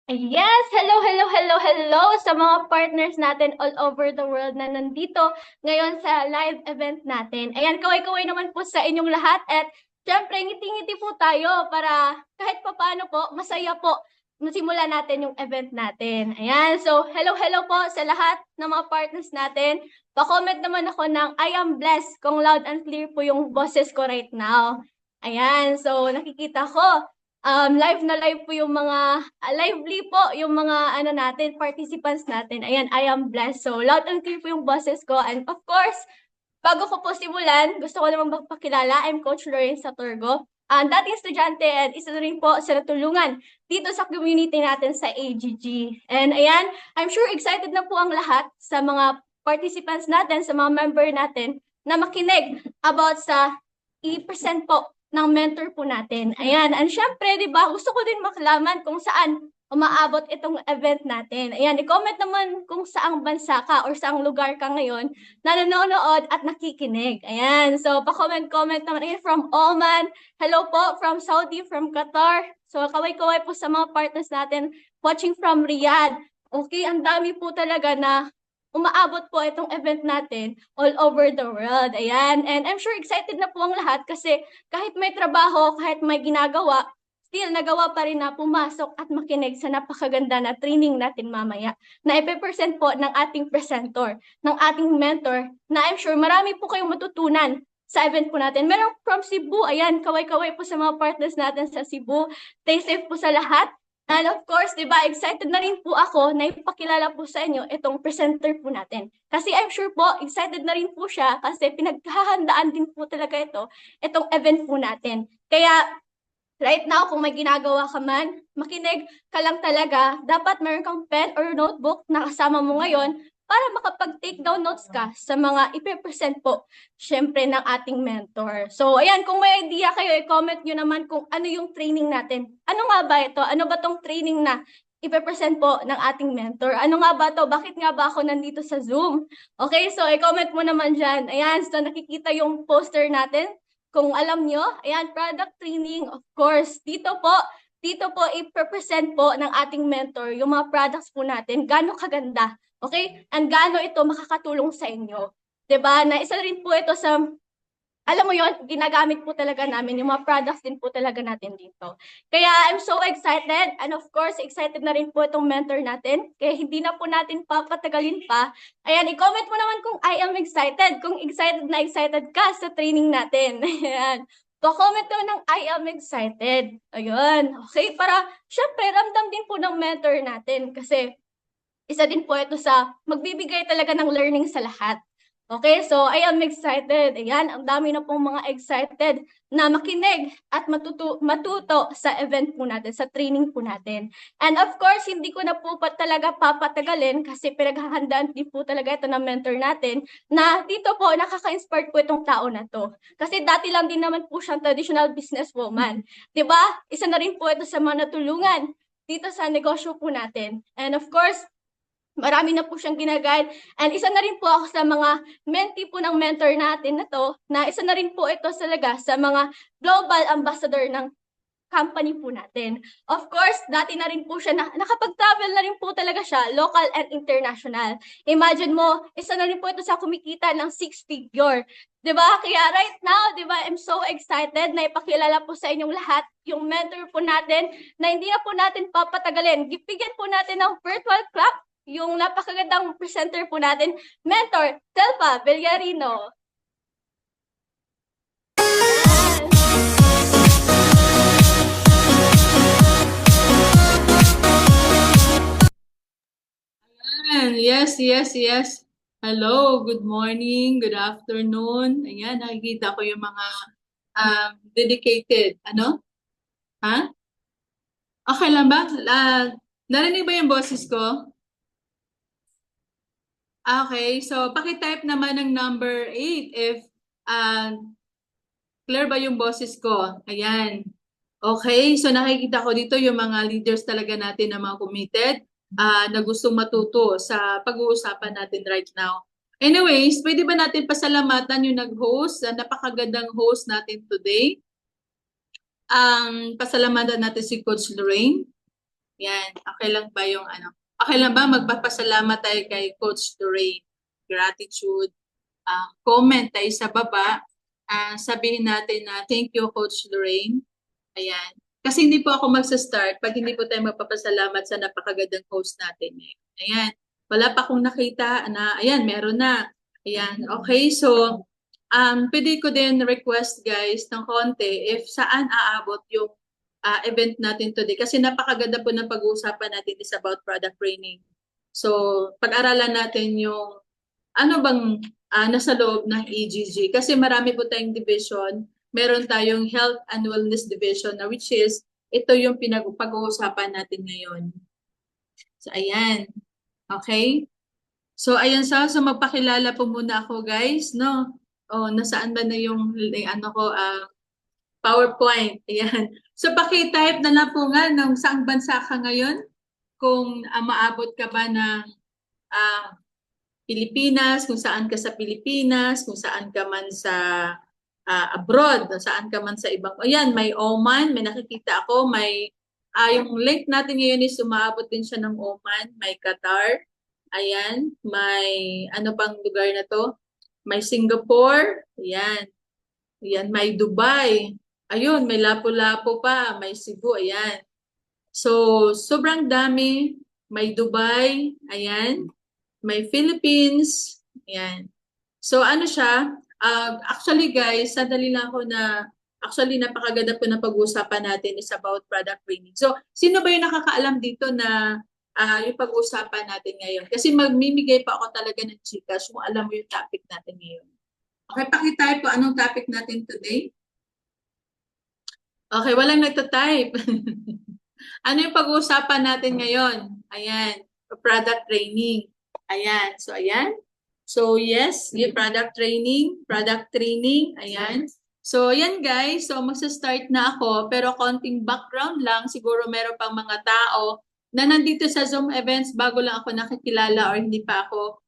Yes! Hello, hello, hello, hello sa mga partners natin all over the world na nandito ngayon sa live event natin. Ayan, kaway-kaway naman po sa inyong lahat at syempre ngiti-ngiti po tayo para kahit papaano po, masaya po masimulan natin yung event natin. Ayan, so hello, hello po sa lahat ng mga partners natin. Pa-comment naman ako ng I am blessed kung loud and clear po yung boses ko right now. Ayan, so nakikita ko live na live po yung mga lively po yung mga ano natin, participants natin. Ayan, I am blessed. So, loud and clear po yung boses ko. And of course, bago ko po simulan, gusto ko namang magpakilala. I'm Coach Lorraine Saturgo. Ang dating estudyante at isa na rin po sa natulungan dito sa community natin sa AGG. And ayan, I'm sure excited na po ang lahat sa mga participants natin, sa mga member natin na makinig about sa i-present po ng mentor po natin. Ayan, and syempre, di ba, gusto ko din makalaman kung saan umaabot itong event natin. Ayan, i-comment naman kung saang bansa ka or saang lugar ka ngayon na nanonood at nakikinig. Ayan, so pa-comment-comment naman. Ayan, from Oman. Hello po, from Saudi, from Qatar. So kaway-kaway po sa mga partners natin watching from Riyadh. Okay, ang dami po talaga na umaabot po itong event natin all over the world. Ayan, and I'm sure excited na po ang lahat kasi kahit may trabaho, kahit may ginagawa, still nagawa pa rin na pumasok at makinig sa napakaganda na training natin mamaya na ipe-present po ng ating presenter, ng ating mentor, na I'm sure marami po kayong matutunan sa event po natin. Meron from Cebu, ayan, kaway-kaway po sa mga partners natin sa Cebu. Stay safe po sa lahat. And of course, di ba, excited na rin po ako na ipakilala po sa inyo itong presenter po natin. Kasi I'm sure po, excited na rin po siya kasi pinaghahandaan din po talaga itong event po natin. Kaya right now, kung may ginagawa ka man, makinig ka lang talaga. Dapat meron kang pen or notebook na kasama mo ngayon para makapag-take down notes ka sa mga ipipresent po, syempre, ng ating mentor. So, ayan, kung may idea kayo, i-comment nyo naman kung ano yung training natin. Ano nga ba ito? Ano ba tong training na ipipresent po ng ating mentor? Ano nga ba to? Bakit nga ba ako nandito sa Zoom? Okay, so i-comment mo naman dyan. Ayan, so nakikita yung poster natin. Kung alam nyo, ayan, product training, of course, dito po i-present po ng ating mentor yung mga products po natin, gaano kaganda, okay? And gaano ito makakatulong sa inyo. 'Di ba? Na isa rin po ito sa alam mo yon, ginagamit po talaga namin yung mga products din po talaga natin dito. Kaya I'm so excited and of course excited na rin po itong mentor natin. Kaya hindi na po natin papatagalin pa. Ayan, i-comment mo naman kung I am excited, kung excited na excited ka sa training natin. Ayan. Pa-comment naman ng I am excited. Ayun. Okay, para syempre ramdam din po ng mentor natin kasi isa din po ito sa magbibigay talaga ng learning sa lahat. Okay, so I am excited. Ayan, ang dami na pong mga excited na makinig at matuto sa event po natin, sa training po natin. And of course, hindi ko na po talaga papatagalin kasi pinaghahandaan din po talaga ito ng mentor natin na dito po nakaka-inspire po itong tao na to. Kasi dati lang din naman po siyang traditional businesswoman. 'Di ba? Isa na rin po ito sa mga natulungan dito sa negosyo po natin. And of course, marami na po siyang ginaguide. And isa na rin po ako sa mga mentee po ng mentor natin na to, na isa na rin po ito talaga sa mga global ambassador ng company po natin. Of course, dati na rin po siya, nakapag-travel na rin po talaga siya, local and international. Imagine mo, isa na rin po ito sa kumikita ng 6-figure. 'Di ba? Kaya right now, 'di ba, I'm so excited na ipakilala po sa inyong lahat yung mentor po natin na hindi na po natin papatagalin. Bigyan po natin ng virtual clap yung napakagandang presenter po natin, Mentor Telpa Villarino. Ayan. Yes, yes, yes. Hello, good morning, good afternoon. Ayan, nakikita ko yung mga dedicated. Ano? Ha? Okay lang ba? Narinig ba yung boses ko? Okay, so pakitype naman ng number 8 if uh, clear ba yung boses ko. Ayan. Okay, so nakikita ko dito yung mga leaders talaga natin na mga committed na gustong matuto sa pag-uusapan natin right now. Anyways, pwede ba natin pasalamatan yung nag-host, napakagandang host natin today. Pasalamatan natin si Coach Lorraine. Yan, okay lang ba yung ano? Okay lang ba magpapasalamat tayo kay Coach Lorraine? Gratitude. Comment tayo sa baba. Sabihin natin na thank you, Coach Lorraine. Ayan. Kasi hindi po ako magsa-start pag hindi po tayo magpapasalamat sa napakagandang host natin ngayon. Ayan. Wala pa akong nakita na, ayan, meron na. Ayan. Okay, so, pwede ko din request guys ng konti if saan aabot yung event natin today. Kasi napakaganda po ng pag-uusapan natin is about product training. So, pag-aralan natin yung ano bang nasa loob ng EGG. Kasi marami po tayong division. Meron tayong Health and Wellness Division na which is ito yung pag-uusapan natin ngayon. So, ayan. Okay? So, ayan so magpakilala po muna ako guys, no? Oh, nasaan ba na yung ano ko, PowerPoint. Ayan. So, paki-type na lang po nga ng saang bansa ka ngayon. Kung maabot ka ba ng Pilipinas, kung saan ka sa Pilipinas, kung saan ka man sa abroad, saan ka man sa ibang. Ayan, may Oman, may nakikita ako, may yung link natin ngayon is umaabot din siya ng Oman, may Qatar. Ayan, may ano pang lugar na to? May Singapore, ayan. Ayan, may Dubai. Ayun, may Lapu-Lapu pa, may Cebu, ayan. So, sobrang dami. May Dubai, ayan. May Philippines, ayan. So, ano siya? Actually, guys, sadali lang ako na actually napakaganda po na pag-uusapan natin is about product training. So, sino ba yung nakakaalam dito na yung pag-uusapan natin ngayon? Kasi magmimigay pa ako talaga ng chikash kung alam mo yung topic natin ngayon. Okay, pakitayo po anong topic natin today. Okay, walang nagtatype. Ano yung pag-uusapan natin ngayon? Ayan, product training. Ayan, so ayan. So yes, yung product training, ayan. So ayan guys, so magsa-start na ako pero konting background lang, siguro meron pang mga tao na nandito sa Zoom events bago lang ako nakikilala or hindi pa ako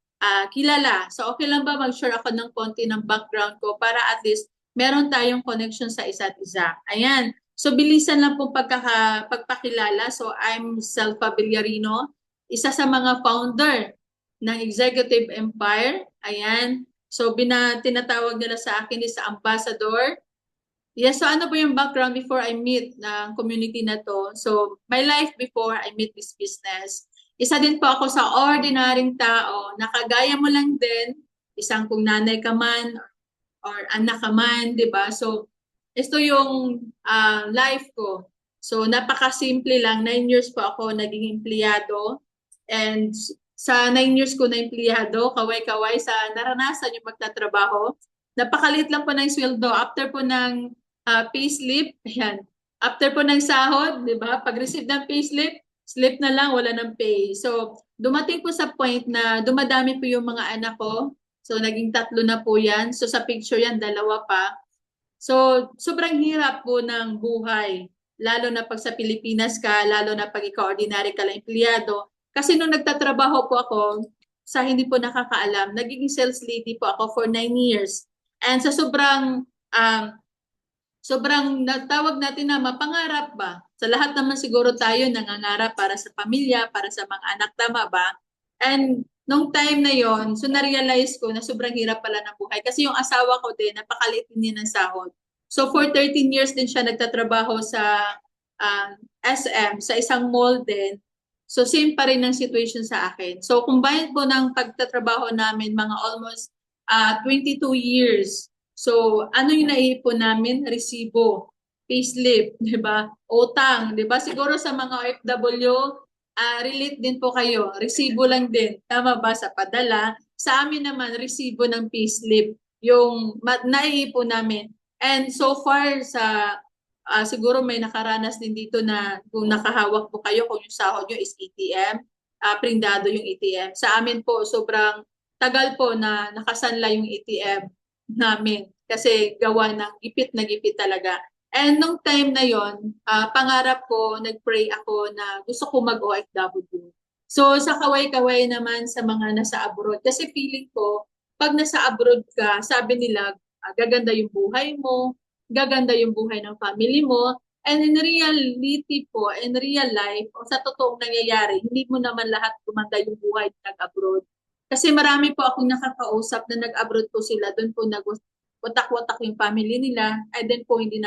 kilala. So okay lang ba mag-share ako ng konti ng background ko para at least meron tayong connection sa isa't isa. Ayan. So bilisan lang po pagpakilala. So I'm Selfa Villarino, isa sa mga founder ng Executive Empire. Ayan. So tinatawag nila sa akin is ambassador. Yes, so ano po yung background before I meet ng community na to? So my life before I meet this business. Isa din po ako sa ordinaryong tao na kagaya mo lang din, isang kung nanay ka man or anak ka man, di ba? So ito yung life ko. So napakasimple lang, 9 years po ako naging empleyado and sa 9 years ko na empleyado, kaway-kaway sa naranasan yung magtatrabaho. Napakalit lang po ng sweldo after po ng payslip, ayan. After po ng sahod, di ba? Pag-receive ng payslip, slip na lang, wala ng pay. So dumating po sa point na dumadami po yung mga anak ko. So naging 3 na po yan. So sa picture yan, 2 pa. So, sobrang hirap po ng buhay, lalo na pag sa Pilipinas ka, lalo na pag ikaw ordinary ka lang empleyado. Kasi nung nagtatrabaho po ako, sa hindi po nakakaalam, naging sales lady po ako for 9 years. And sa sobrang natawag natin na mapangarap ba? Sa lahat naman siguro tayo nangangarap para sa pamilya, para sa mga anak, tama ba? And nung time na yon, so na-realize ko na sobrang hirap pala ng buhay. Kasi yung asawa ko din, napakaliit din ng sahod. So for 13 years din siya nagtatrabaho sa SM, sa isang mall din. So same pa rin ang situation sa akin. So combined po ng pagtatrabaho namin, mga almost 22 years. So ano yung naiipon namin? Resibo, payslip, di ba? Utang, di ba? Siguro sa mga OFW, relate din po kayo. Resibo lang din. Tama ba sa padala? Sa amin naman, resibo ng payslip. Yung naiipon namin. And so far sa siguro may nakaranas din dito na kung nakahawak po kayo kung yung sahod nyo is ATM, prindado yung ATM. Sa amin po, sobrang tagal po na nakasanla yung ATM namin kasi gawa ng gipit na gipit talaga. And nung time na yon, pangarap ko, nag-pray ako na gusto ko mag-OFW. So sa kaway-kaway naman sa mga nasa abroad, kasi feeling ko, pag nasa abroad ka, sabi nila, gaganda yung buhay mo, gaganda yung buhay ng family mo, And in reality po, in real life, o sa totoong nangyayari, hindi mo naman lahat gumanda yung buhay nag-abroad. Kasi marami po akong nakakausap na nag-abroad po sila, doon po nag-watak-watak yung family nila, and then po hindi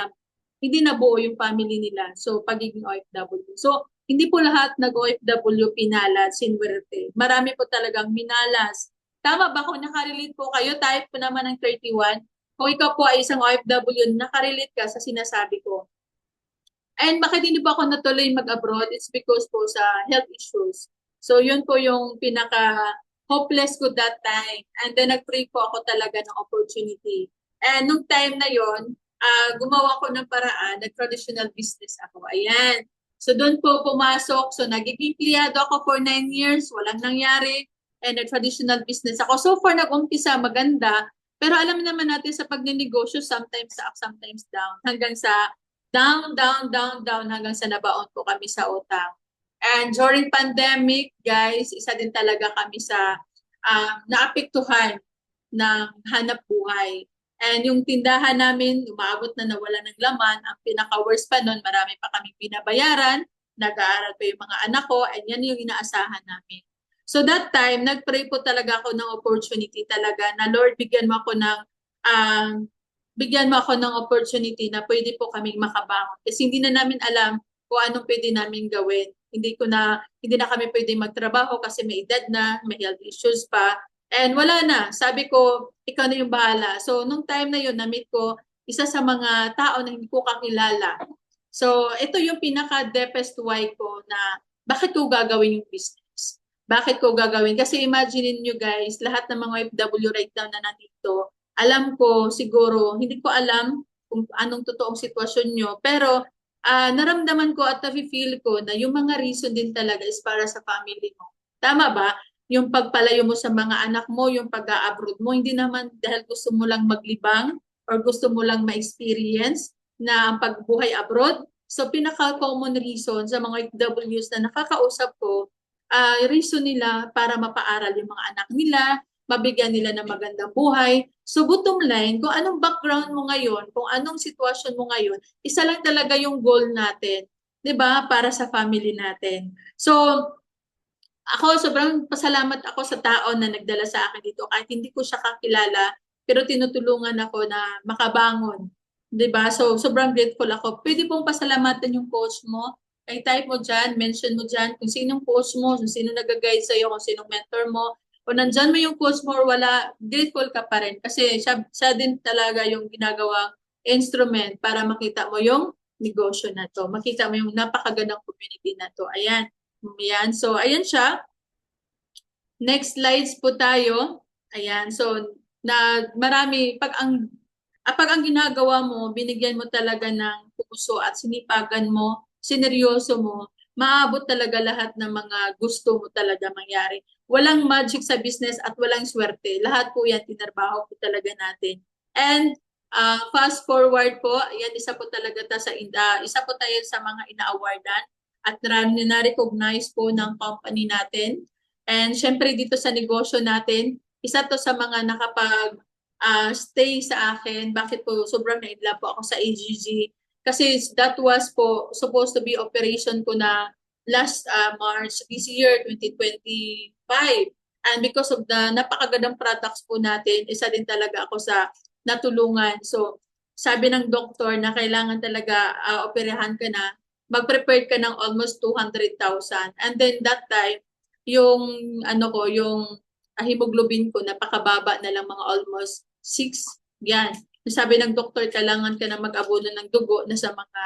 nabuo yung family nila. So, pagiging OFW. So, hindi po lahat nag-OFW pinalas, sinwerte. Marami po talagang minalas. Tama ba kung nakarelate po kayo? Type po naman ng 31. Kung ikaw po ay isang OFW, nakarelate ka sa sinasabi ko. And bakit hindi po ako natuloy mag-abroad? It's because po sa health issues. So yun po yung pinaka-hopeless ko that time. And then nag-pray po ako talaga ng opportunity. And nung time na yon, gumawa ko ng paraan, nag-traditional business ako. Ayan. So doon po pumasok. So nagiging kliyado ako for 9 years. Walang nangyari. And nag-traditional business ako. So far nag-umpisa maganda. Pero alam naman natin sa pagnenegosyo, sometimes up, sometimes down. Hanggang sa down, down, down, down hanggang sa nabaon po kami sa utang. And during pandemic, guys, isa din talaga kami sa naapektuhan ng hanap buhay. And yung tindahan namin, umaabot na nawala ng laman. Ang pinaka-worst pa nun, marami pa kami binabayaran. Nag-aaral pa yung mga anak ko, and yan yung inaasahan namin. So that time, nag-pray po talaga ako ng opportunity talaga na Lord, bigyan mo ako ng opportunity na pwede po kaming makabangon. Kasi hindi na namin alam kung anong pwede namin gawin. Hindi na kami pwede magtrabaho kasi may edad na, may health issues pa. And wala na. Sabi ko, ikaw na yung bahala. So, nung time na yun, na-meet ko isa sa mga tao na hindi ko kakilala. So, ito yung pinaka-deepest why ko na bakit ko gagawin yung business. Bakit ko gagawin? Kasi imagine niyo guys, lahat ng mga OFW right now na nandito, alam ko siguro, hindi ko alam kung anong totoong sitwasyon nyo, pero naramdaman ko at nafe-feel ko na yung mga reason din talaga is para sa family mo. Tama ba? Yung pagpalayo mo sa mga anak mo, yung pag-a-abroad mo, hindi naman dahil gusto mo lang maglibang or gusto mo lang ma-experience na ang pagbuhay abroad. So pinaka-common reason sa mga OFWs na nakakausap ko, reason nila para mapaaral yung mga anak nila, mabigyan nila ng magandang buhay. So bottom line, kung anong background mo ngayon, kung anong sitwasyon mo ngayon, isa lang talaga yung goal natin, 'di ba? Para sa family natin. So ako sobrang pasalamat ako sa tao na nagdala sa akin dito kahit hindi ko siya kakilala, pero tinutulungan ako na makabangon, 'di ba? So sobrang grateful ako. Pwede pong pasalamatan yung coach mo. Ay type mo dyan, mention mo dyan kung sinong coach mo, kung sino nag-guide sa'yo, kung sinong mentor mo, o nandyan mo yung coach mo or wala, grateful ka pa rin kasi siya din talaga yung ginagawang instrument para makita mo yung negosyo na to. Makita mo yung napakagandang community na to. Ayan. Ayan. So, ayan siya. Next slides po tayo. Ayan. So, pag ang ginagawa mo, binigyan mo talaga ng puso at sinipagan mo, sineryoso mo, maabot talaga lahat ng mga gusto mo talaga mangyari. Walang magic sa business at walang swerte. Lahat po yan, tinarbaho po talaga natin. And fast forward po, yan isa po tayo sa mga ina-awardan at na-recognize po ng company natin. And syempre dito sa negosyo natin, isa to sa mga stay sa akin. Bakit po sobrang na-inlove po ako sa AGG? Kasi that was po supposed to be operation ko na last March this year, 2025. And because of the napakagandang products po natin, isa din talaga ako sa natulungan. So, sabi ng doktor na kailangan talaga operahan ka na, mag-prepare ka ng almost 200,000. And then that time, yung yung hemoglobin ko napakababa na lang mga almost 6. Yan. Sabi ng doktor, kailangan ka na mag-abono ng dugo na sa mga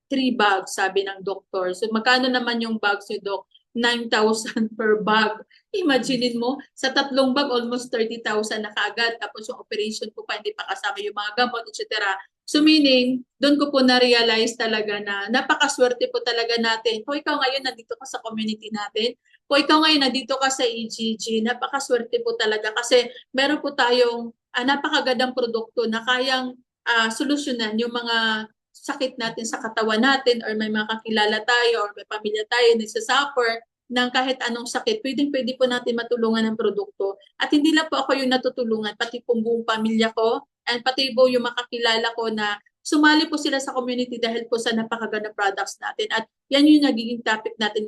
3 bags, sabi ng doktor. So magkano naman yung bags ni Doc? 9,000 per bag. Imaginin mo, sa 3 bag, almost 30,000 na kaagad. Tapos yung operation ko pa, hindi pa kasama yung mga gamot, etc. So meaning, doon ko po na-realize talaga na napakaswerte po talaga natin. Kung ikaw ngayon nandito ka sa community natin, kung ikaw ngayon nandito ka sa EGG, napakaswerte po talaga kasi meron po tayong napakagandang produkto na kayang solusyonan yung mga sakit natin sa katawan natin or may mga kakilala tayo or may pamilya tayo na nagsasuffer ng kahit anong sakit, pwede po natin matulungan ng produkto. At hindi lang po ako yung natutulungan, pati po buong pamilya ko and pati po yung makakilala ko na sumali po sila sa community dahil po sa napakaganda products natin. At yan yung nagiging topic natin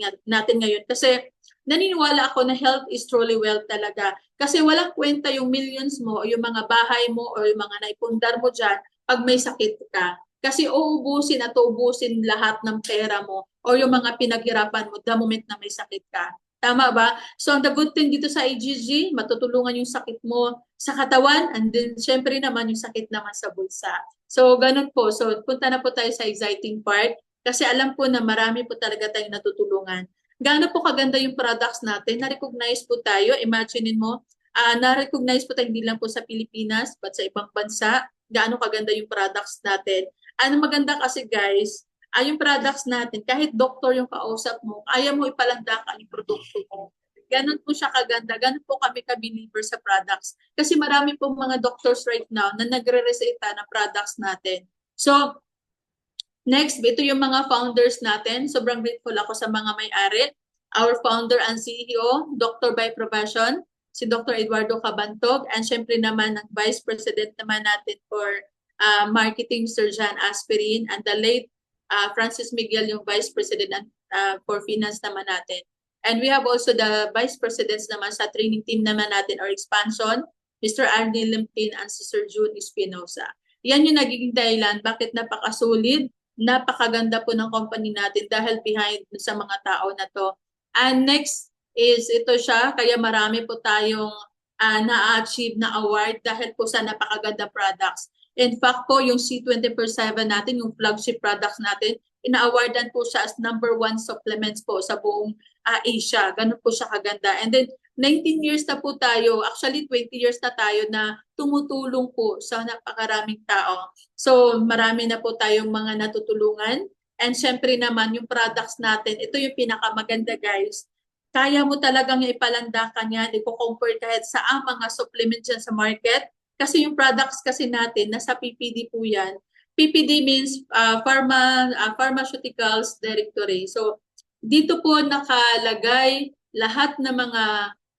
ngayon. Kasi naniniwala ako na health is truly wealth talaga. Kasi walang kwenta yung millions mo o yung mga bahay mo o yung mga naipundar mo dyan pag may sakit ka. Kasi uubusin at uubusin lahat ng pera mo o yung mga pinaghirapan mo the moment na may sakit ka. Tama ba? So, the good thing dito sa AGG, matutulungan yung sakit mo sa katawan and then syempre naman yung sakit naman sa bulsa. So, ganun po. So, punta na po tayo sa exciting part kasi alam po na marami po talaga tayong natutulungan. Gaano po kaganda yung products natin, na-recognize po tayo. Imaginein mo, na-recognize po tayo hindi lang po sa Pilipinas but sa ibang bansa. Gaano kaganda yung products natin. Ano maganda kasi guys, yung products natin, kahit doktor yung kausap mo, kaya mo ipalandakan yung produkto mo. Ganon po siya kaganda. Ganon po kami ka-believer sa products. Kasi marami pong mga doctors right now na nagre-reseta ng products natin. So, next, ito yung mga founders natin. Sobrang grateful ako sa mga may-ari. Our founder and CEO, Dr. by Profession, si Dr. Eduardo Cabantog, and syempre naman ang Vice President naman natin for Marketing, Sir John Aspirin, and the late Francis Miguel, yung Vice President for Finance naman natin. And we have also the Vice Presidents naman sa training team naman natin or expansion, Mr. Arnie Limpin and si Sir June Espinosa. Yan yung nagiging dahilan bakit napakasulit, napakaganda po ng company natin dahil behind sa mga tao na to. And next is ito siya, kaya marami po tayong na-achieve na award dahil po sa napakaganda products. In fact po, yung C24/7 natin, yung flagship products natin, ina-awardan po siya as #1 supplements po sa buong Asia. Ganun po siya kaganda. And then, 19 years na po tayo, actually 20 years na tayo na tumutulong po sa napakaraming tao. So, marami na po tayong mga natutulungan. And syempre naman, yung products natin, ito yung pinakamaganda guys. Kaya mo talagang ipalandakan yan, i-compare kahit sa mga supplements dyan sa market. Kasi yung products kasi natin, nasa PPD po yan. PPD means Pharmaceuticals Directory. So, dito po nakalagay lahat ng mga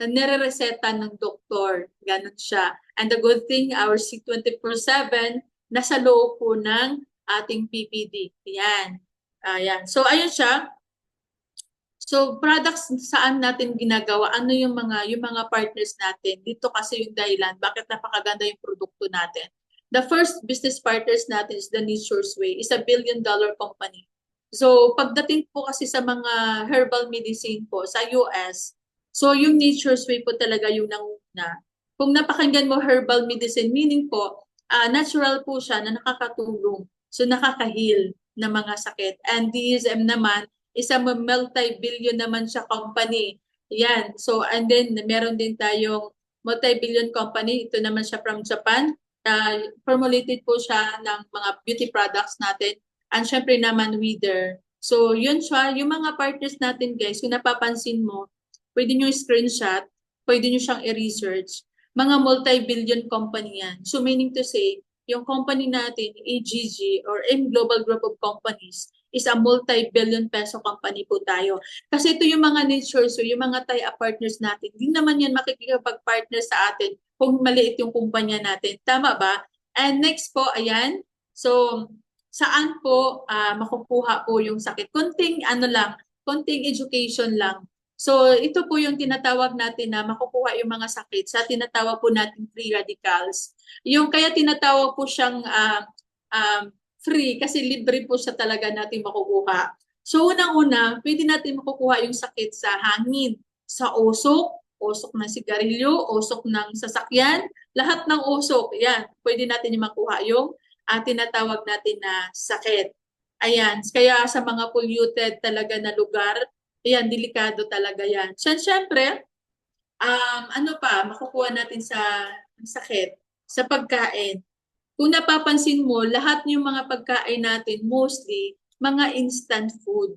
nire-reseta ng doktor. Ganon siya. And the good thing, our C24/7, nasa loob po ng ating PPD. Yan. Yan. So, ayun siya. So, products saan natin ginagawa? Ano yung mga partners natin? Dito kasi yung dahilan, bakit napakaganda yung produkto natin. The first business partners natin is the Nature's Way. It's $1 billion company. So, pagdating po kasi sa mga herbal medicine po sa US, so yung Nature's Way po talaga yung nanguna. Kung napakinggan mo herbal medicine, meaning po, natural po siya na nakakatulong. So, nakaka-heal ng mga sakit. And DSM naman, isang multi-billion naman siya company. Yan. So, and then, meron din tayong multi-billion company. Ito naman siya from Japan. Formulated po siya ng mga beauty products natin. And syempre naman, Wither. So, yun siya. Yung mga partners natin, guys, kung napapansin mo, pwede nyo screenshot, pwede nyo siyang i-research. Mga multi-billion company yan. So, meaning to say, yung company natin, AGG or M Global Group of Companies, is a multi-billion peso company po tayo. Kasi ito yung mga natures, so yung mga tie-up partners natin, hindi naman yan makikipag-partner sa atin kung maliit yung kumpanya natin. Tama ba? And next po, ayan. So, saan po makukuha po yung sakit? Konting education lang. So, ito po yung tinatawag natin na makukuha yung mga sakit sa tinatawag po natin free radicals. Yung kaya tinatawag po siyang free kasi libre po siya talaga natin makukuha. So, unang-una, pwede natin makukuha yung sakit sa hangin, sa usok ng sigarilyo, usok ng sasakyan, lahat ng usok, yan, pwede natin makuha yung tinatawag natin na sakit. Ayan, kaya sa mga polluted talaga na lugar, ayan, delikado talaga yan. Siyempre, makukuha natin sa sakit, sa pagkain. Kung napapansin mo, lahat yung mga pagkain natin, mostly, mga instant food.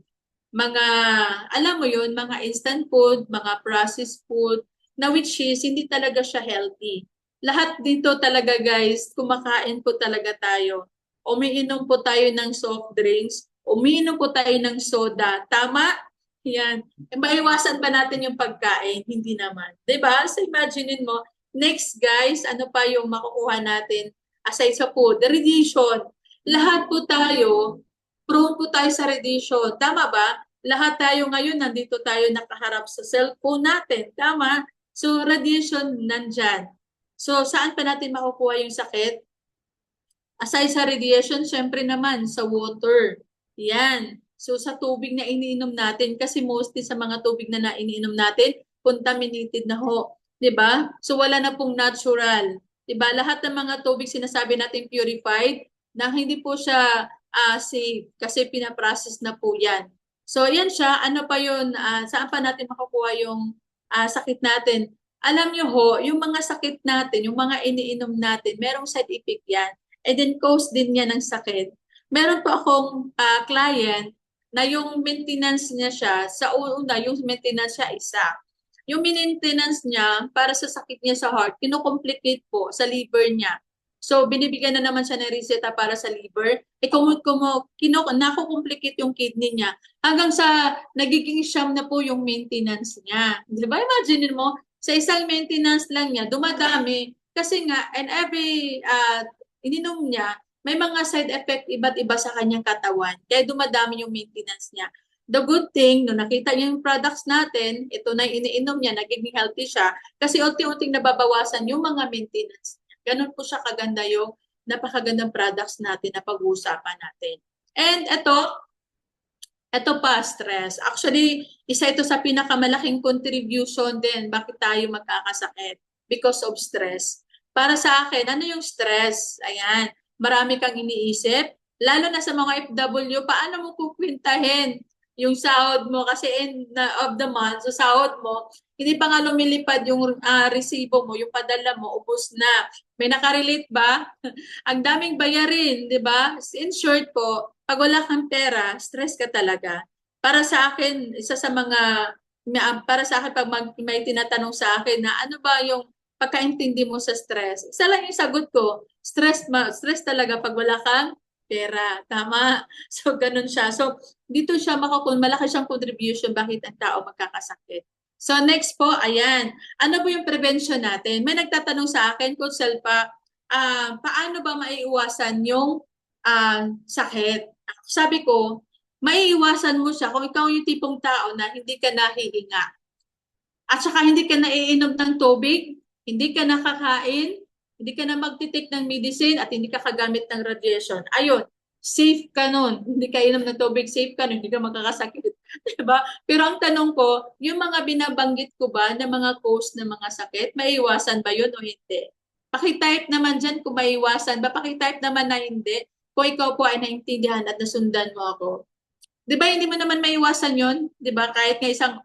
Alam mo yun, mga instant food, mga processed food, na which is, hindi talaga siya healthy. Lahat dito talaga guys, kumakain po talaga tayo. Umiinom po tayo ng soft drinks, umiinom po tayo ng soda. Tama? Yan. Maiwasan ba natin yung pagkain? Hindi naman. Diba? So imaginein mo, next guys, ano pa yung makukuha natin? Aside sa food, the radiation. lahat po tayo, prone po tayo sa radiation. Tama ba? Lahat tayo ngayon, nandito tayo nakaharap sa cellphone natin. Tama? So, radiation nandyan. So, saan pa natin makukuha yung sakit? Aside sa radiation, syempre naman sa water. Yan. So sa tubig na iniinom natin, kasi mostly sa mga tubig na iniinom natin, contaminated na ho. 'Di ba? So wala na pong natural. 'Di ba? Lahat ng mga tubig sinasabi natin purified, na hindi po siya safe kasi pinaprocess na po yan. So yan siya. Ano pa yun? Saan pa natin makukuha yung sakit natin? Alam nyo ho, yung mga sakit natin, yung mga iniinom natin, merong side effect yan. And then cause din niya ng sakit. Meron po akong client na yung maintenance niya siya, sa una, yung maintenance siya isa. Yung maintenance niya para sa sakit niya sa heart, kinocomplicate po sa liver niya. So, binibigyan na naman siya ng reseta para sa liver. Nakukomplicate yung kidney niya. Hanggang sa nagiging siyam na po yung maintenance niya. Di ba? Imagine mo, sa isang maintenance lang niya, dumadami. Kasi nga, and every ininom niya, may mga side effect iba't iba sa kanyang katawan. Kaya dumadami yung maintenance niya. The good thing, nung nakita niya yung products natin, ito na iniinom niya, nagiging healthy siya, kasi unti-unting nababawasan yung mga maintenance niya. Ganun po siya kaganda yung napakagandang products natin na pag-uusapan natin. And ito pa, stress. Actually, isa ito sa pinakamalaking contribution din bakit tayo magkakasakit because of stress. Para sa akin, ano yung stress? Ayan, marami kang iniisip. Lalo na sa mga FW, paano mo kukwintahin yung sahod mo? Kasi end of the month, so sahod mo, hindi pa nga lumilipad yung resibo mo, yung padala mo, ubos na. May nakarelate ba? Ang daming bayarin, di ba? In short po, pag wala kang pera, stress ka talaga. Para sa akin, isa sa mga, para sa akin, pag may tinatanong sa akin na ano ba yung pagkaintindi mo sa stress, isa lang yung sagot ko, stress talaga pag wala kang pera. Tama? So, ganun siya. So, dito siya malaki siyang contribution bakit ang tao magkakasakit. So, next po, ayan. Ano po yung prevention natin? May nagtatanong sa akin, Coach Selpa, paano ba maiiwasan yung sakit? Sabi ko, maiiwasan mo siya kung ikaw yung tipong tao na hindi ka nahihinga. At saka hindi ka naiinom ng tubig, hindi ka nakakain, hindi ka na magtitik ng medicine, at hindi ka kagamit ng radiation. Ayun, safe ka nun. Hindi ka inom ng tubig, safe ka nun, hindi ka magkakasakit. Diba? Pero ang tanong ko, yung mga binabanggit ko ba na mga cause ng mga sakit, maiiwasan ba yun o hindi? Pakitype naman dyan kung maiiwasan ba. Pakitype naman na hindi. Kung ikaw po ay naintindihan at nasundan mo ako. Di ba hindi mo naman maiwasan yon? Di ba? Kahit nga isang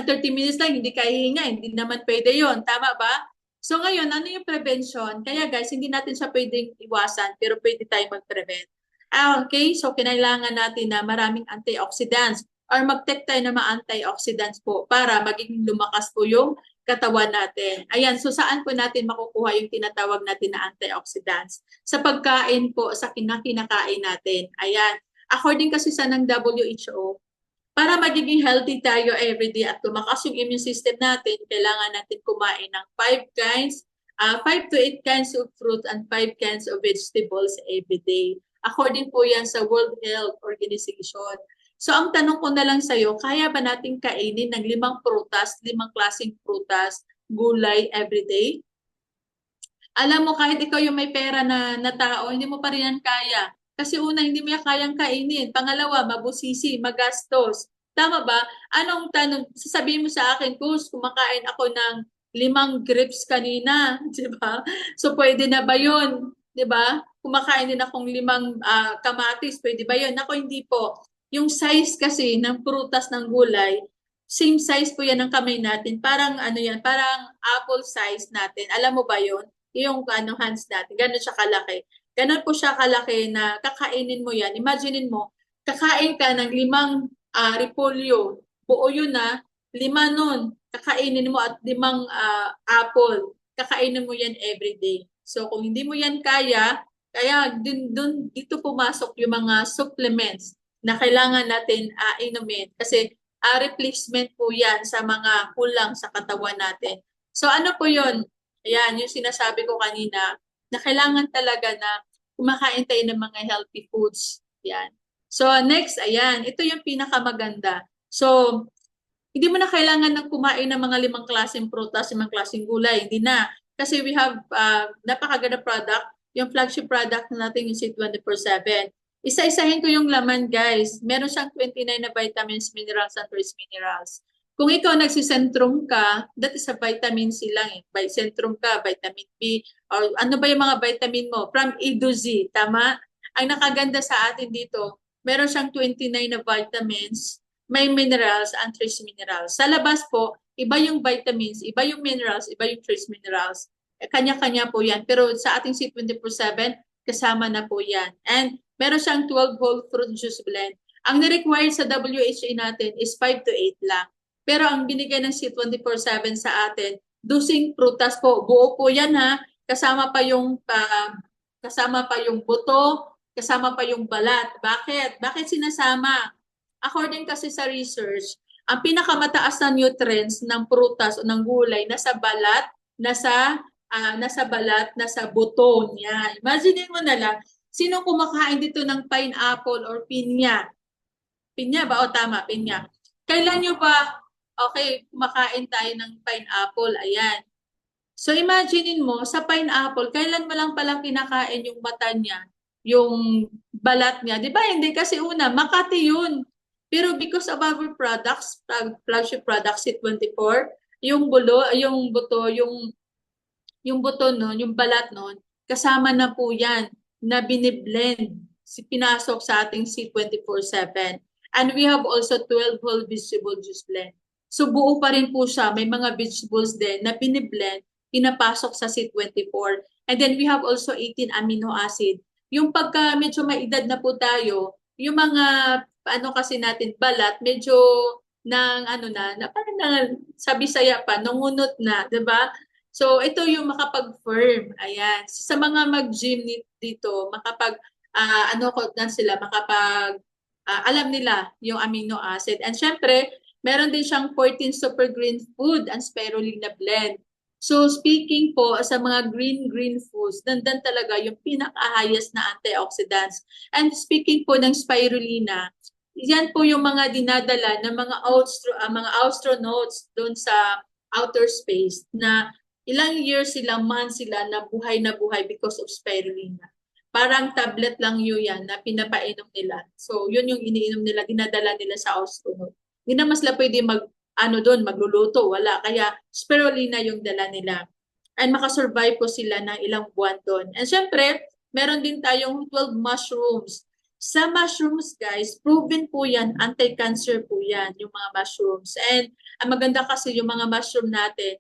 30 minutes lang, hindi ka hihinga, hindi naman pwede yon. Tama ba? So ngayon, ano yung prevention? Kaya guys, hindi natin siya pwedeng iwasan, pero pwede tayo mag-prevent. Okay, so kinailangan natin na maraming antioxidants or mag-take tayo ng mga antioxidants po para maging lumakas po yung katawan natin. Ayan, so saan po natin makukuha yung tinatawag natin na antioxidants? Sa pagkain po, sa kinakain natin. Ayan, according kasi sa ng WHO, para magiging healthy tayo everyday at lumakas yung immune system natin, kailangan natin kumain ng 5 to 8 kinds of fruit and 5 kinds of vegetables every day. According po yan sa World Health Organization. So ang tanong ko na lang sa'yo, kaya ba natin kainin ng 5 klaseng prutas, gulay everyday? Alam mo, kahit ikaw yung may pera na tao, hindi mo pa rin yan kaya. Kasi una, hindi mo yan kayang kainin. Pangalawa, mabusisi, magastos. Tama ba? Anong tanong? Sasabihin mo sa akin, Kus, kumakain ako ng 5 grapes kanina. Diba? So, pwede na ba yun? Diba? Kumakain din akong 5 kamatis. Pwede ba yun? Ako, hindi po. Yung size kasi ng prutas ng gulay, same size po yan ng kamay natin. Parang ano yan, parang apple size natin. Alam mo ba yun? Yung hands natin. Ganun siya kalaki. Ganun po siya kalaki na kakainin mo yan. Imaginein mo, kakain ka ng 5 repolyo. Buo yun 5 nun. Kakainin mo at 5 apple. Kakainin mo yan everyday. So kung hindi mo yan kaya dito pumasok yung mga supplements na kailangan natin inumin. Kasi replacement po yan sa mga kulang sa katawan natin. So ano po yun? Ayan, yung sinasabi ko kanina, na kailangan talaga na kumakain tayo ng mga healthy foods. Yan. So next, ayan, ito yung pinakamaganda. So, hindi mo na kailangan ng kumain ng mga 5 klaseng prutas, 5 klaseng gulay. Hindi na. Kasi we have napakaganda product. Yung flagship product natin yung C24/7. Isa-isahin ko yung laman, guys. Meron siyang 29 na vitamins, minerals, and trace minerals. Kung ikaw nagsisentrum ka, that is a vitamin C lang eh. By sentrum ka, vitamin B, or ano ba yung mga vitamin mo? From A to Z, tama? Ang nakaganda sa atin dito, meron siyang 29 na vitamins, may minerals and trace minerals. Sa labas po, iba yung vitamins, iba yung minerals, iba yung trace minerals. Kanya-kanya po yan. Pero sa ating C24/7, kasama na po yan. And meron siyang 12 whole fruit juice blend. Ang ni-require sa WHA natin is 5 to 8 lang. Pero ang binigay ng C24/7 sa atin, dosing prutas po. Buo po yan ha. Kasama pa yung buto, kasama pa yung balat. Bakit? Bakit sinasama? According kasi sa research, ang pinakamataas na nutrients ng prutas o ng gulay nasa balat, nasa buto niya. Imagine mo na lang, sino kumakain dito ng pineapple or pinya? Pinya ba? O tama, pinya. Kailan nyo ba, okay, kumakain tayo ng pineapple, ayan. So imaginein mo, sa pineapple, kailan mo lang palang kinakain yung mata niya, yung balat niya. Di ba? Hindi kasi una, Makati yun. Pero because of our products, flagship products, C24, yung buto, yung buto nun, yung balat nun, kasama na po yan na biniblend, pinasok sa ating C24/7. And we have also 12 whole vegetable juice blend. So buo pa rin po siya. May mga vegetables din na biniblend, pinapasok sa C24. And then we have also 18 amino acid. Yung pagka medyo may edad na po tayo, yung mga ano kasi natin balat, medyo ng parang sa Bisaya pa, nangunot na, 'di ba? So ito yung makapag-firm. Ayan. Sa mga mag-gym dito, alam nila yung amino acid. And syempre, meron din siyang 14 super green food and spirulina blend. So speaking po sa mga green foods, dandan talaga yung pinaka-highest na antioxidants. And speaking po ng spirulina, yan po yung mga dinadala ng mga astronauts doon sa outer space na ilang years sila, months sila na buhay because of spirulina. Parang tablet lang yun yan na pinapainom nila. So yun yung iniinom nila, dinadala nila sa astronaut. Hindi naman sila pwede magluluto, wala. Kaya spirulina yung dala nila. And makasurvive po sila ng ilang buwan doon. And syempre, meron din tayong 12 mushrooms. Sa mushrooms, guys, proven po yan, anti-cancer po yan, yung mga mushrooms. And ang maganda kasi yung mga mushroom natin,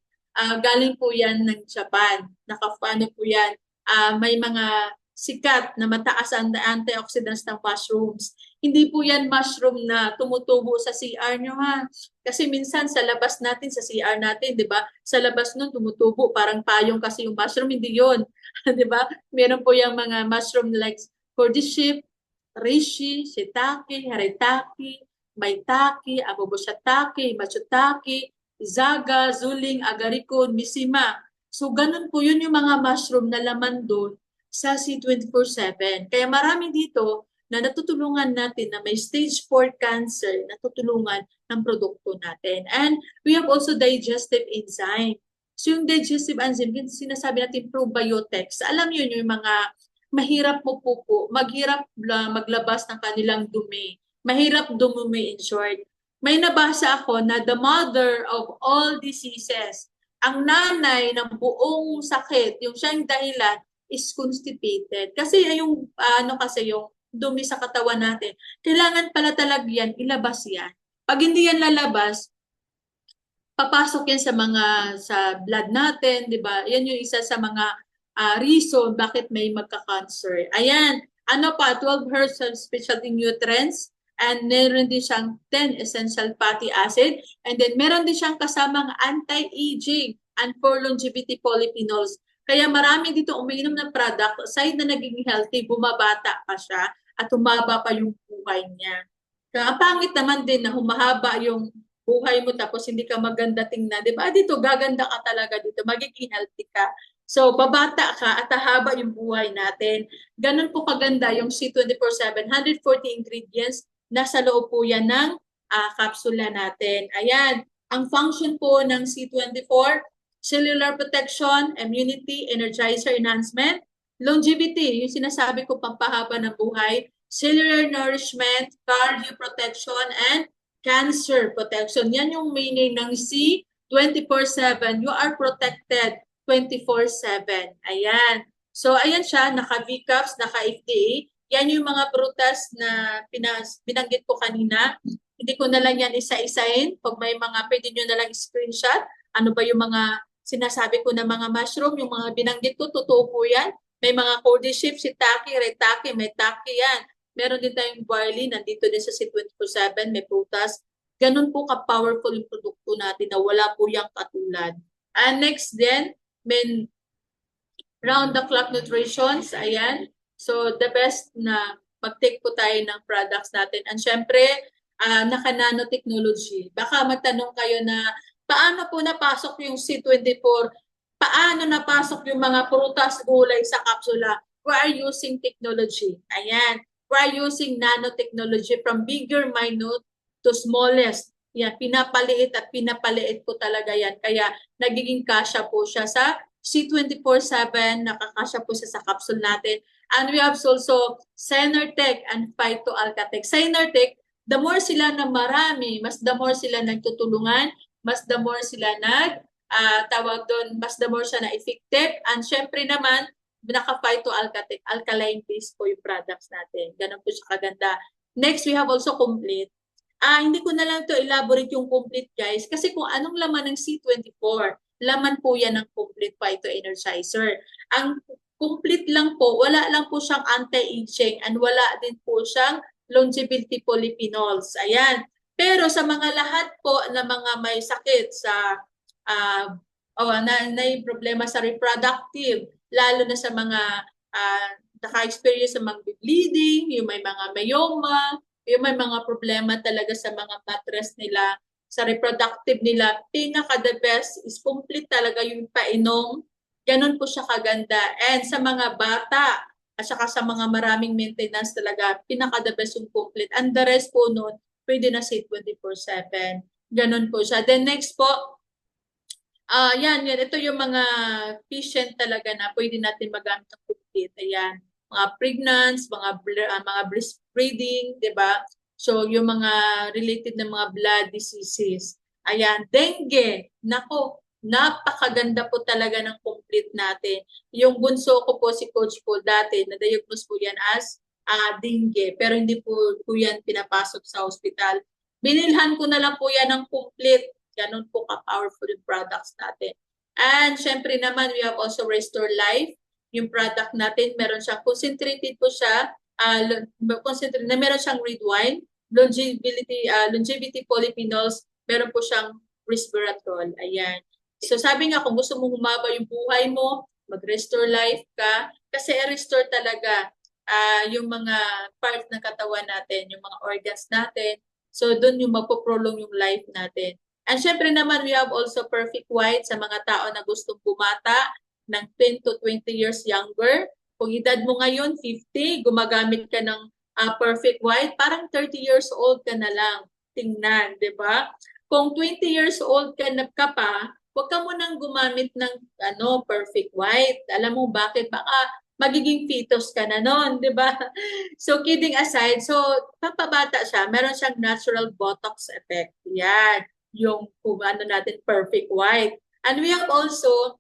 galing po yan ng Japan. Nakafano po yan. May mga sikat na mataas ang antioxidants ng mushrooms. Hindi po yan mushroom na tumutubo sa CR nyo ha. Kasi minsan sa labas natin, sa CR natin, di ba? Sa labas nun tumutubo, parang payong kasi yung mushroom, hindi yun. Di ba? Meron po yung mga mushroom like cordyceps, reishi, shiitake, haritaki, maitake, aboboshatake, matsutake, zaga, zuling, agarikon, misima. So ganun po yun yung mga mushroom na laman doon sa C24/7. Kaya marami dito na natutulungan natin na may stage 4 cancer, natutulungan ng produkto natin. And we have also digestive enzyme. So yung digestive enzyme, sinasabi natin probiotics. Alam yun yung mga mahirap maghirap maglabas ng kanilang dumi. Mahirap dumumi in short. May nabasa ako na the mother of all diseases, ang nanay ng buong sakit, yung siyang dahilan, is constipated. Kasi yung yung dumi sa katawan natin, kailangan pala talaga yan, ilabas yan. Pag hindi yan lalabas, papasok yan sa blood natin, di ba? Yan yung isa sa mga reason bakit may magka-cancer. Ayan, 12 herbs and specialty nutrients, and meron din siyang 10 essential fatty acid, and then meron din siyang kasamang anti-aging and for longevity polyphenols. Kaya marami dito umiinom ng product, aside na naging healthy, bumabata pa siya at humaba pa yung buhay niya. Kaya pangit naman din na humahaba yung buhay mo tapos hindi ka maganda tingnan. Di ba? Dito, gaganda ka talaga dito. Magiging healthy ka. So, babata ka at hahaba yung buhay natin. Ganun po kaganda yung C24/7, 140 ingredients, nasa loob po yan ng kapsula natin. Ayan, ang function po ng C24, cellular protection, immunity, energizer enhancement, longevity, yung sinasabi ko pampahaba ng buhay, cellular nourishment, cardio protection, and cancer protection. Yan yung meaning ng C24/7. You are protected 24/7. Ayan. So, ayan siya, naka-VCAPS, naka-FDA. Yan yung mga prutas na binanggit ko kanina. Hindi ko na lang yan isa-isahin. Pag may mga, pwede nyo na lang screenshot. Ano ba yung mga sinasabi ko na mga mushroom, yung mga binanggit ko, totoo po yan. May mga cordyceps, shiitake, retake, maitake yan. Meron din tayong barley, nandito din sa C24/7, may prutas. Ganun po ka-powerful yung produkto natin na wala po yung katulad. And next then, round-the-clock nutritions, ayan. So, the best na mag-take po tayo ng products natin. And syempre, naka-nanotechnology. Baka magtanong kayo na, paano po napasok yung C24? Paano napasok yung mga prutas, gulay sa kapsula? We are using technology. Ayan. We are using nanotechnology from bigger, minute to smallest. Yan, pinapaliit at pinapaliit po talaga yan. Kaya nagiging kasya po siya sa C24/7, nakakasya po siya sa capsule natin. And we have also Synertech and Phyto-Alcatech. Synertech, the more sila na marami, mas the more sila nagtutulungan, mas the more sila tawag doon, mas the more siya na effective. And syempre naman, naka-Phyto-Alcatech, alkaline base po yung products natin. Ganun po siya kaganda. Next, we have also Complete. Hindi ko na lang to elaborate yung Complete, guys, kasi kung anong laman ng C24, laman po yan ng Complete Phyto Energizer. Ang Complete lang po, wala lang po siyang anti-aging and wala din po siyang longevity polyphenols. Ayan. Pero sa mga lahat po na mga may sakit sa na problema sa reproductive, lalo na sa mga naka-experience sa mga bleeding, yung may mga myoma, yung may mga problema talaga sa mga mattress nila, sa reproductive nila, pinaka-the best is Complete talaga yung painom. Ganun po siya kaganda. And sa mga bata, at saka sa mga maraming maintenance talaga, pinaka-the best yung Complete. And the rest po nun, pwede na C24/7. Ganun po siya. Then next po, yan. Ito yung mga patient talaga na pwede natin magamit ng Complete. Ayan. Mga pregnants, mga breastfeeding, di ba? So, yung mga related na mga blood diseases. Ayan, dengue. Nako, napakaganda po talaga ng Complete natin. Yung bunso ko po, si Coach po dati, na-diagnose po yan as dengue. Pero hindi po yan pinapasok sa hospital. Binilhan ko na lang po yan ng Complete. Ganun po ka-powerful yung products natin. And syempre naman, we have also Restore Life. Yung product natin, meron siyang concentrated po siya, concentrated na meron siyang red wine, longevity polyphenols, meron po siyang resveratrol. Ayan. So sabi nga, kung gusto mong humaba yung buhay mo, mag-restore life ka, kasi restore talaga yung mga parts ng katawan natin, yung mga organs natin. So doon yung magpo-prolong yung life natin. And syempre naman, we have also Perfect White sa mga tao na gustong bumata ng 10 to 20 years younger. Kung edad mo ngayon, 50, gumagamit ka ng Perfect White, parang 30 years old ka na lang. Tingnan, di ba? Kung 20 years old ka pa, huwag ka mo nang gumamit ng Perfect White. Alam mo bakit? Baka magiging fetus ka na nun, di ba? So, kidding aside, so, papabata siya. Meron siyang natural Botox effect. Yan. Yung kung natin, Perfect White. And we have also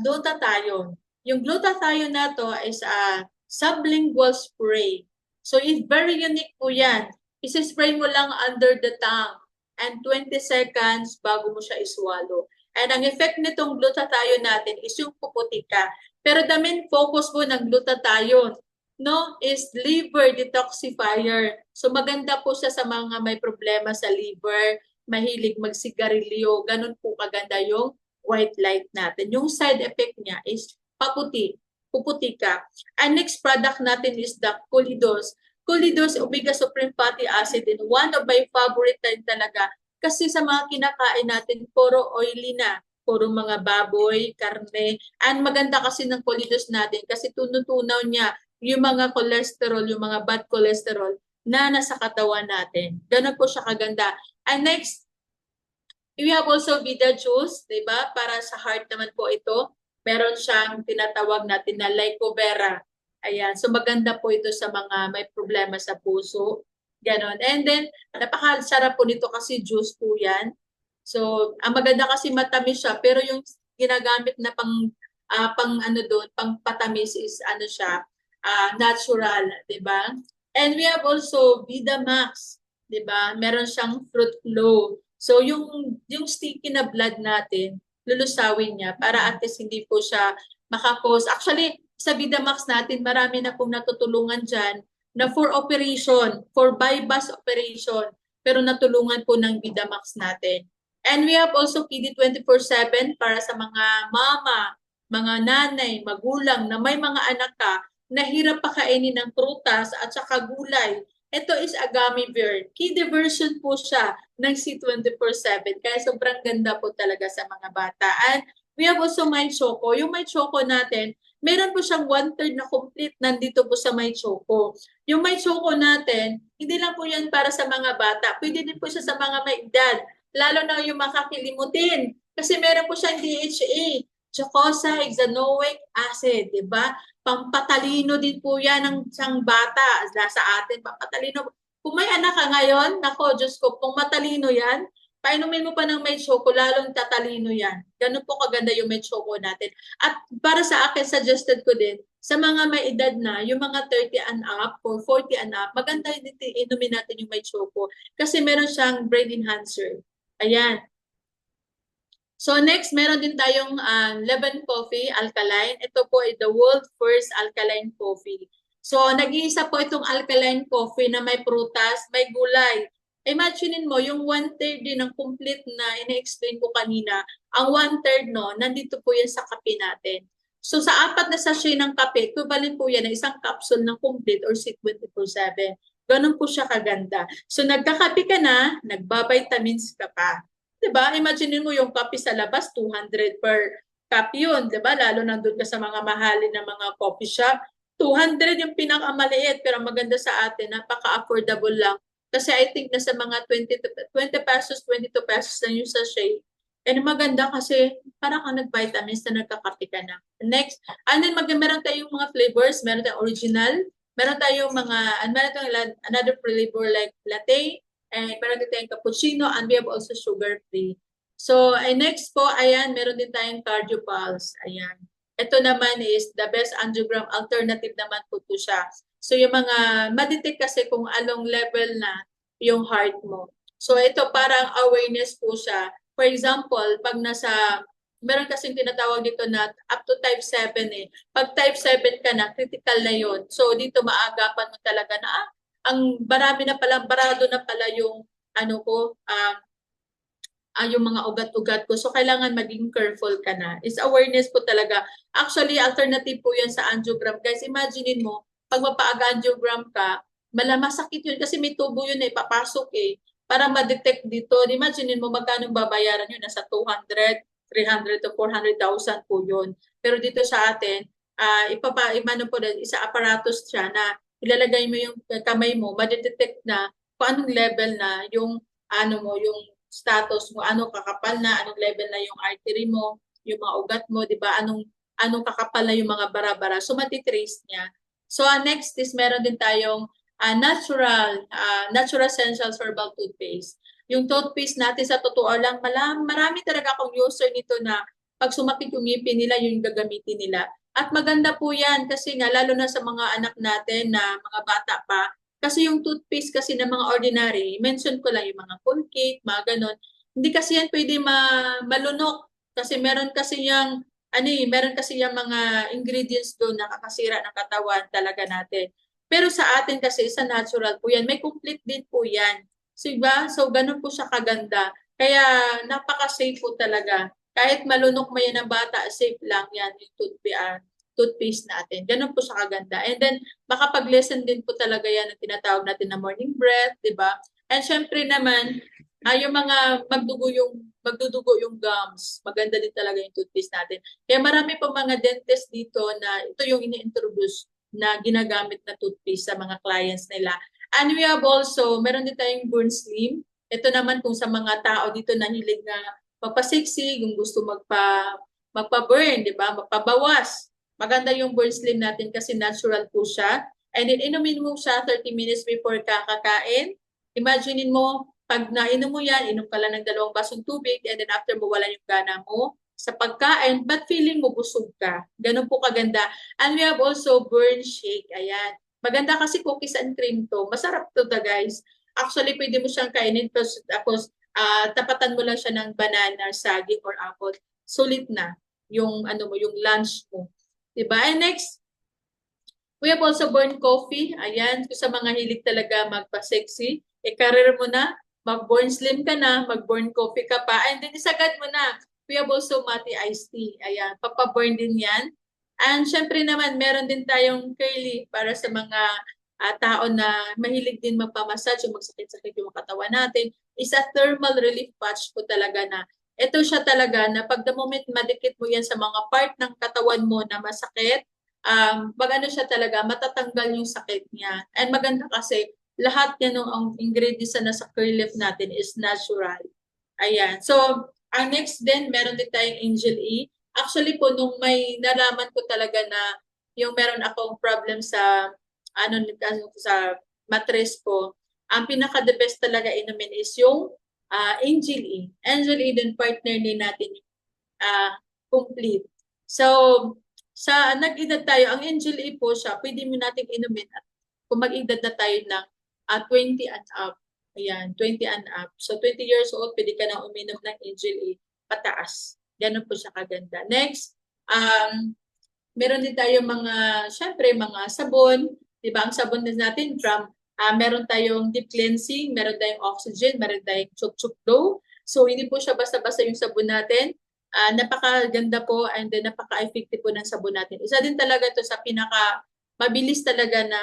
glutathione. Yung glutathione na to is a sublingual spray. So, it's very unique po yan. Isi-spray mo lang under the tongue and 20 seconds bago mo siya iswallow. And ang effect nitong glutathione natin is yung puputi ka. Pero the main focus po ng glutathione is liver detoxifier. So, maganda po siya sa mga may problema sa liver, mahilig magsigarilyo, ganun po kaganda yung white light natin. Yung side effect niya is puputi ka. And next product natin is the Colidos. Colidos Omega Supreme Fatty Acid din. One of my favorite din talaga. Kasi sa mga kinakain natin, puro oily na. puro mga baboy, karne. And maganda kasi ng Colinos natin kasi tunutunaw niya yung mga cholesterol, yung mga bad cholesterol na nasa katawan natin. Ganun po siya kaganda. And next, we have also Vida Juice, di ba? Para sa heart naman po ito. Meron siyang tinatawag natin na Lycovera. Ayan. So maganda po ito sa mga may problema sa puso. Ganon. And then, napakasarap po nito kasi juice po yan. So, ang maganda kasi matamis siya, pero yung ginagamit na pang ano doon, pang patamis is ano siya, natural, 'di ba? And we have also Vida Max, 'di ba? Meron siyang fruit flow. So, yung sticky na blood natin, lulusawin niya para at least hindi po siya makakos. Actually, sa Vida Max natin, marami na pong natutulungan diyan na for operation, for bypass operation, pero natulungan po ng Vida Max natin. And we have also PD 24/7 para sa mga mama, mga nanay, magulang na may mga anak ka na hirap pakainin ng prutas at saka gulay. Ito is a gummy bear. Kiddie version po siya ng C24/7. Kaya sobrang ganda po talaga sa mga bata. And we have also My Choco. Yung My Choco natin, meron po siyang 1/3 na complete nandito po sa My Choco. Yung My Choco natin, hindi lang po yan para sa mga bata. Pwede din po siya sa mga may edad. Lalo na yung makakilimutin. Kasi meron po siyang DHA, glucosa, hexanoic acid, di ba? Pampatalino din po yan ng isang bata. Sa atin, pampatalino. Kung may anak ka ngayon, nako, Diyos ko, kung matalino yan, painumin mo pa ng may choco, lalong tatalino yan. Ganun po kaganda yung may choco natin. At para sa akin, suggested ko din, sa mga may edad na, yung mga 30 and up or 40 and up, maganda inumin natin yung may choco kasi meron siyang brain enhancer. Ayan. So next, meron din tayong Leban Coffee Alkaline. Ito po ay the world first alkaline coffee. So nag-iisa po itong alkaline coffee na may prutas, may gulay. Imaginein mo, yung 1/3 din ng complete na ina-explain ko kanina, ang 1/3 no, nandito po yan sa kape natin. So sa 4 na sachet ng kape, equivalent po yan na isang capsule ng complete or C24/7. Ganun po siya kaganda. So nagkakape ka na, nagbabitamins ka pa. 'Di ba? Imagine mo yung kape sa labas, 200 per cup yun, 'di ba? Lalo nandun ka sa mga mahalin na mga coffee shop. 200 yung pinakamaliit, pero maganda sa atin, napaka-affordable lang. Kasi I think nasa mga 20 pesos, 22 pesos na yung sachet. And maganda kasi parang kang nag-vitamins na nagkakape ka na. Next, and then meron tayong mga flavors, meron tayong original, meron tayong another flavor like latte, and meron din tayong cappuccino, and we have also sugar-free. So, next po, ayan, meron din tayong Cardio Pulse. Ayan. Ito naman is the best angiogram alternative naman po to siya. So, yung mga, madetect kasi kung anong level na yung heart mo. So, ito parang awareness po siya. For example, pag meron kasing tinatawag dito na up to type 7 eh. Pag type 7 ka na, critical na yon. So, dito maagapan mo talaga na, ang barado na pala yung yung mga ugat-ugat ko. So, kailangan maging careful ka na. Is awareness po talaga. Actually, alternative po yan sa angiogram. Guys, imaginein mo, pag mapa-angiogram ka, masakit yun kasi may tubo yun eh, papasok eh. Para ma-detect dito, imaginein mo magkano babayaran yun. Nasa 200, 300 to 400,000 po yun. Pero dito sa atin, isa apparatus siya na ilalagay mo yung kamay mo, ma-detect na kung anong level na yung yung status mo, anong kakapal na, anong level na yung artery mo, yung mga ugat mo, 'di ba? Anong kakapal na yung mga bara-bara. So matitrace niya. So next is meron din tayong natural essentials herbal toothpaste. Yung toothpaste natin sa totoo lang, marami talaga akong user nito na pag sumakit yung ngipin nila, yung gagamitin nila. At maganda po yan kasi nga lalo na sa mga anak natin na mga bata pa, kasi yung toothpaste kasi ng mga ordinary, mention ko lang yung mga Colgate, mga ganon. Hindi kasi yan pwede malunok kasi meron kasi yung mga ingredients doon na kakasira ng katawan talaga natin. Pero sa atin kasi isa natural po yan. May complete din po yan. So, diba? So ganun po siya kaganda. Kaya napaka-safe po talaga. Kahit malunok mo yan ng bata, safe lang yan yung toothpaste natin. Ganun po siya kaganda. And then, makapag-lesson din po talaga yan ang tinatawag natin na morning breath, di ba? And syempre naman, Yung mga magdudugo yung gums, maganda din talaga yung toothpaste natin. Kaya marami pa mga dentist dito na ito yung ini-introduce na ginagamit na toothpaste sa mga clients nila. And we have also, meron din tayong Burn Slim. Ito naman kung sa mga tao dito na hilig na magpa-sexy, kung gusto magpa-burn, di ba? Magpabawas. Maganda yung Burn Slim natin kasi natural po siya. And then inumin mo siya 30 minutes before kakakain. Imaginein mo, pag nainom mo yan, inom ka lang ng 2 basong tubig, and then after mo wala yung gana mo sa pagkain, but feeling mo busog ka. Ganun po kaganda. And we have also burn shake. Ayan. Maganda kasi cookies and cream to. Masarap to guys. Actually, pwede mo siyang kainin. Tapos, tapatan mo lang siya ng banana, saging, or apple. Sulit na yung, yung lunch mo. Diba? And next, we have also burn coffee. Ayan, sa mga hilig talaga magpa-sexy, career mo na, mag-burn slim ka na, mag-burn coffee ka pa, and then isagad mo na. We have also Mati iced tea. Ayan, papaburn din yan. And syempre naman, meron din tayong curly para sa mga tao na mahilig din magpamassage, yung magsakit-sakit yung katawan natin. Isa thermal relief patch po talaga na ito siya talaga na pag the moment madikit mo yan sa mga part ng katawan mo na masakit, pag ano siya talaga, matatanggal yung sakit niya. And maganda kasi, lahat yan ang ingredients na nasa curly leaf natin is natural. Ayan. So, ang next din, meron din tayong Angel E. Actually po, nung may nalaman ko talaga na yung meron akong problem sa sa mattress ko, ang pinaka-the best talaga inumin is yung Angel E. Angel E din partner din natin yung complete. So, sa nag-edad tayo, ang Angel E po siya, pwede mo nating inumin at kung mag-edad na tayo ng 20 and up. Ayan, 20 and up. So, 20 years old, pwede ka na uminom ng Angel E pataas. Ganun po siya kaganda. Next, meron din tayo syempre, mga sabon. Diba? Ang sabon din natin from, meron tayong deep cleansing, meron tayong oxygen, meron tayong chup-chup glow. So, hindi po siya basta-basta yung sabon natin. Napakaganda po and then napaka-effective po ng sabon natin. Isa din talaga to sa mabilis talaga na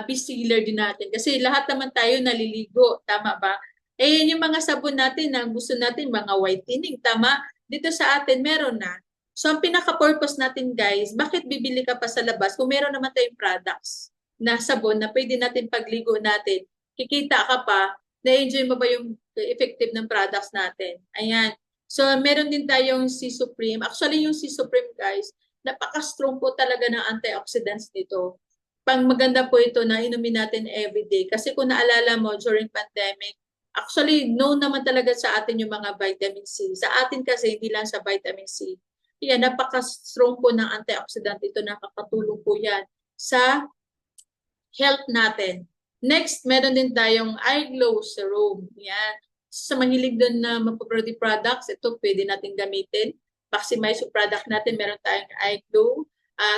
bestseller din natin. Kasi lahat naman tayo naliligo, tama ba? Yung mga sabon natin na gusto natin, mga whitening, tama? Dito sa atin, meron na. So, ang pinaka-purpose natin, guys, bakit bibili ka pa sa labas kung meron naman tayong products na sabon na pwede natin pagligo natin, kikita ka pa, na-enjoy mo ba yung effective ng products natin? Ayan. So, meron din tayong C Supreme. Actually, yung C Supreme, guys, napaka-strong po talaga ng antioxidants dito. Pang maganda po ito na inumin natin everyday. Kasi kung naalala mo, during pandemic, actually, known naman talaga sa atin yung mga vitamin C. Sa atin kasi, hindi lang sa vitamin C. Yan, napaka-strong po ng antioxidant ito. Nakakatulong po yan sa health natin. Next, meron din tayong eye glow serum. Yan. Sa mahilig doon na mapaprody products, ito pwede natin gamitin. Maximize yung product natin. Meron tayong eye glow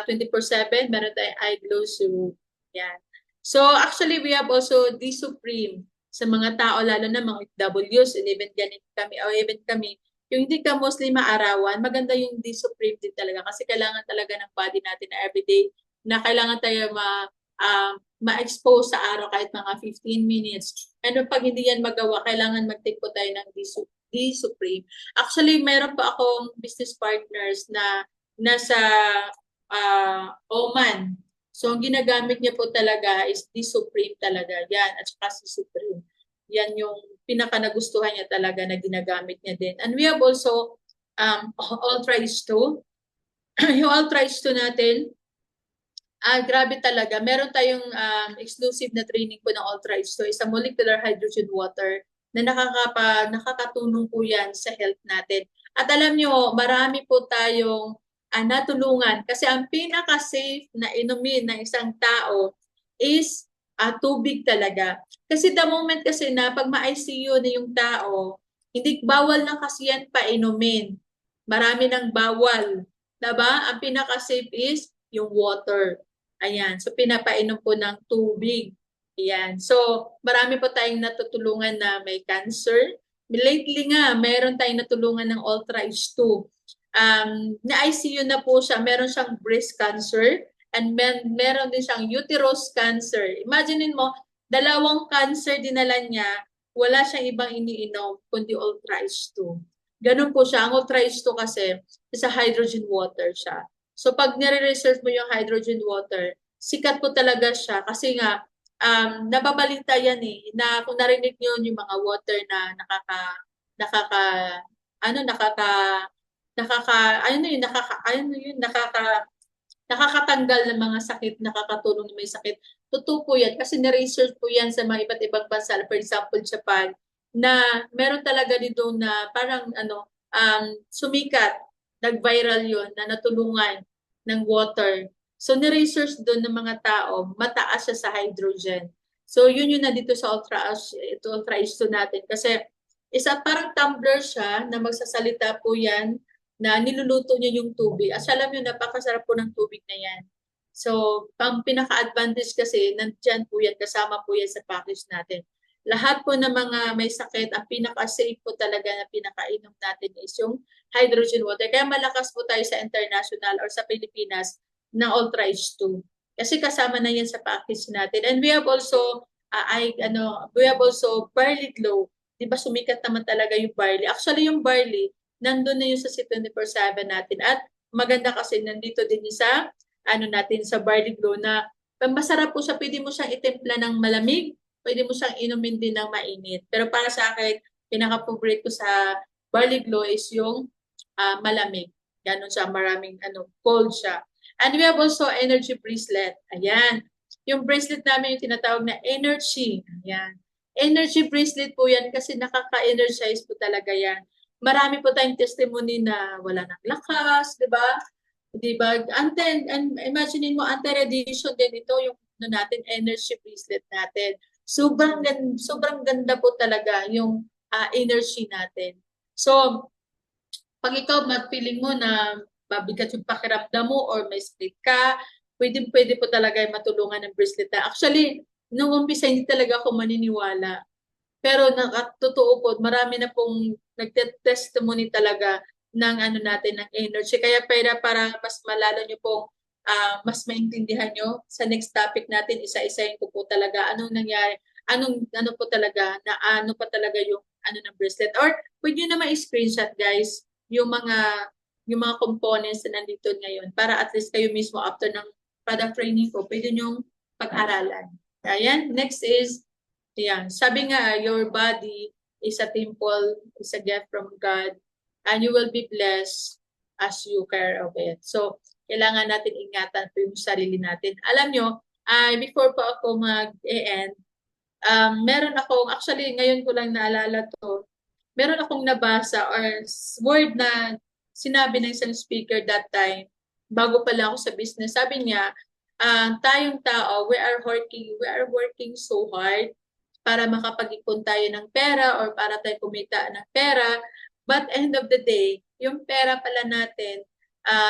24/7. Meron tayong eye glow serum. Yan. So, actually, we have also D Supreme sa mga tao, lalo na mga OFWs, and even kami, yung hindi ka mostly maarawan, maganda yung D Supreme din talaga kasi kailangan talaga ng body natin na everyday na kailangan tayo ma-expose sa araw kahit mga 15 minutes. Ano pag hindi yan magawa, kailangan mag-take po tayo ng D Supreme. Actually, mayroon pa akong business partners na nasa Oman. So, ang ginagamit niya po talaga is D Supreme talaga. Yan, at saka C Supreme. Yan yung pinaka nagustuhan niya talaga na ginagamit niya din. And we have also Ultra H2. Yung Ultra H2 natin, grabe talaga. Meron tayong exclusive na training po ng Ultra H2. Isang molecular hydrogen water na nakakatulong po yan sa health natin. At alam nyo, marami po tayong natulungan. Kasi ang pinaka-safe na inumin ng isang tao is tubig talaga. Kasi the moment kasi na pag ma-ICU na yung tao, hindi bawal na kasi yan painumin. Marami nang bawal. Diba? Ang pinaka-safe is yung water. Ayan. So, pinapainom po ng tubig. Ayan. So, marami po tayong natutulungan na may cancer. Lately nga, meron tayong natulungan ng Ultra H2. Na-ICU na po siya. Meron siyang breast cancer and meron din siyang uterus cancer. Imaginein mo, 2 cancer dinala niya, wala siyang ibang iniinom kundi Ultra H2. Ganun po siya. Ang Ultra H2 kasi is a hydrogen water siya. So pag nire-research mo yung hydrogen water, sikat po talaga siya kasi nga nababalita yan na kung narinig niyo yung mga water na nakaka ano nakaka nakakatanggal ng mga sakit, nakakatulong na may sakit. Totoo po yan kasi na-research po yan sa mga iba't ibang bansa. For example, Japan, na meron talaga dito na parang sumikat, nag-viral yun, na natulungan ng water. So, ni-research doon ng mga tao, mataas siya sa hydrogen. So, yun yun na dito sa Ultra H2 natin. Kasi, isa parang tumbler siya na magsasalita po yan na niluluto niya yung tubig. At alam niyo, napakasarap po ng tubig na yan. So, pang pinaka-advantage kasi, nandyan po yan, kasama po yan sa package natin. Lahat po ng mga may sakit, ang pinaka-safe po talaga na pinakainom natin is yung hydrogen water. Kaya malakas po tayo sa international or sa Pilipinas ng Ultra H2. Kasi kasama na yan sa package natin. And we have also, Barley Glow. Di ba sumikat naman talaga yung barley? Actually, yung barley, nandun na yung sa C24/7 natin. At maganda kasi nandito din yung sa, natin, sa Barley Glow na masarap po siya. Pwede mo siyang itimpla ng malamig. Pwede mo siyang inumin din ng mainit. Pero para sa akin, pinaka-favorite ko sa Barley Glow is yung malamig. Ganon siya, maraming cold siya. And we have also energy bracelet. Ayan. Yung bracelet namin yung tinatawag na energy. Ayan. Energy bracelet po yan kasi nakaka-energize po talaga yan. Marami po tayong testimony na wala nang lakas, di ba? Di ba? Imagine mo, anti-radiation din ito yung natin, energy bracelet natin. Sobrang ganda po talaga yung energy natin. So, pag ikaw feeling mo na mabigat yung pakiramdam mo or may split ka, pwede po talaga yung matulungan ng bracelet na. Actually, nung umpisa, hindi talaga ako maniniwala. Pero totoo po, marami na pong nagte-testimony talaga ng natin, ng energy. Kaya para mas malalo nyo pong mas maintindihan nyo, sa next topic natin, isa-isahin ko po talaga anong nangyari, ano po talaga, na ano pa talaga yung ng bracelet. Or pwede nyo naman i-screenshot guys, yung mga components na nandito ngayon para at least kayo mismo after ng product training ko, pwede nyo pag-aralan. Ayan, next is, yan. Sabi nga, your body is a temple, is a gift from God, and you will be blessed as you care of it. So, kailangan natin ingatan po yung sarili natin. Alam nyo, before po ako mag-end, meron akong, actually ngayon ko lang naalala to, meron akong nabasa or word na sinabi ng isang speaker that time, bago pala ako sa business. Sabi niya, tayong tao, we are working so hard para makapag-ipon tayo ng pera or para tayo kumita ng pera. But end of the day, yung pera pala natin,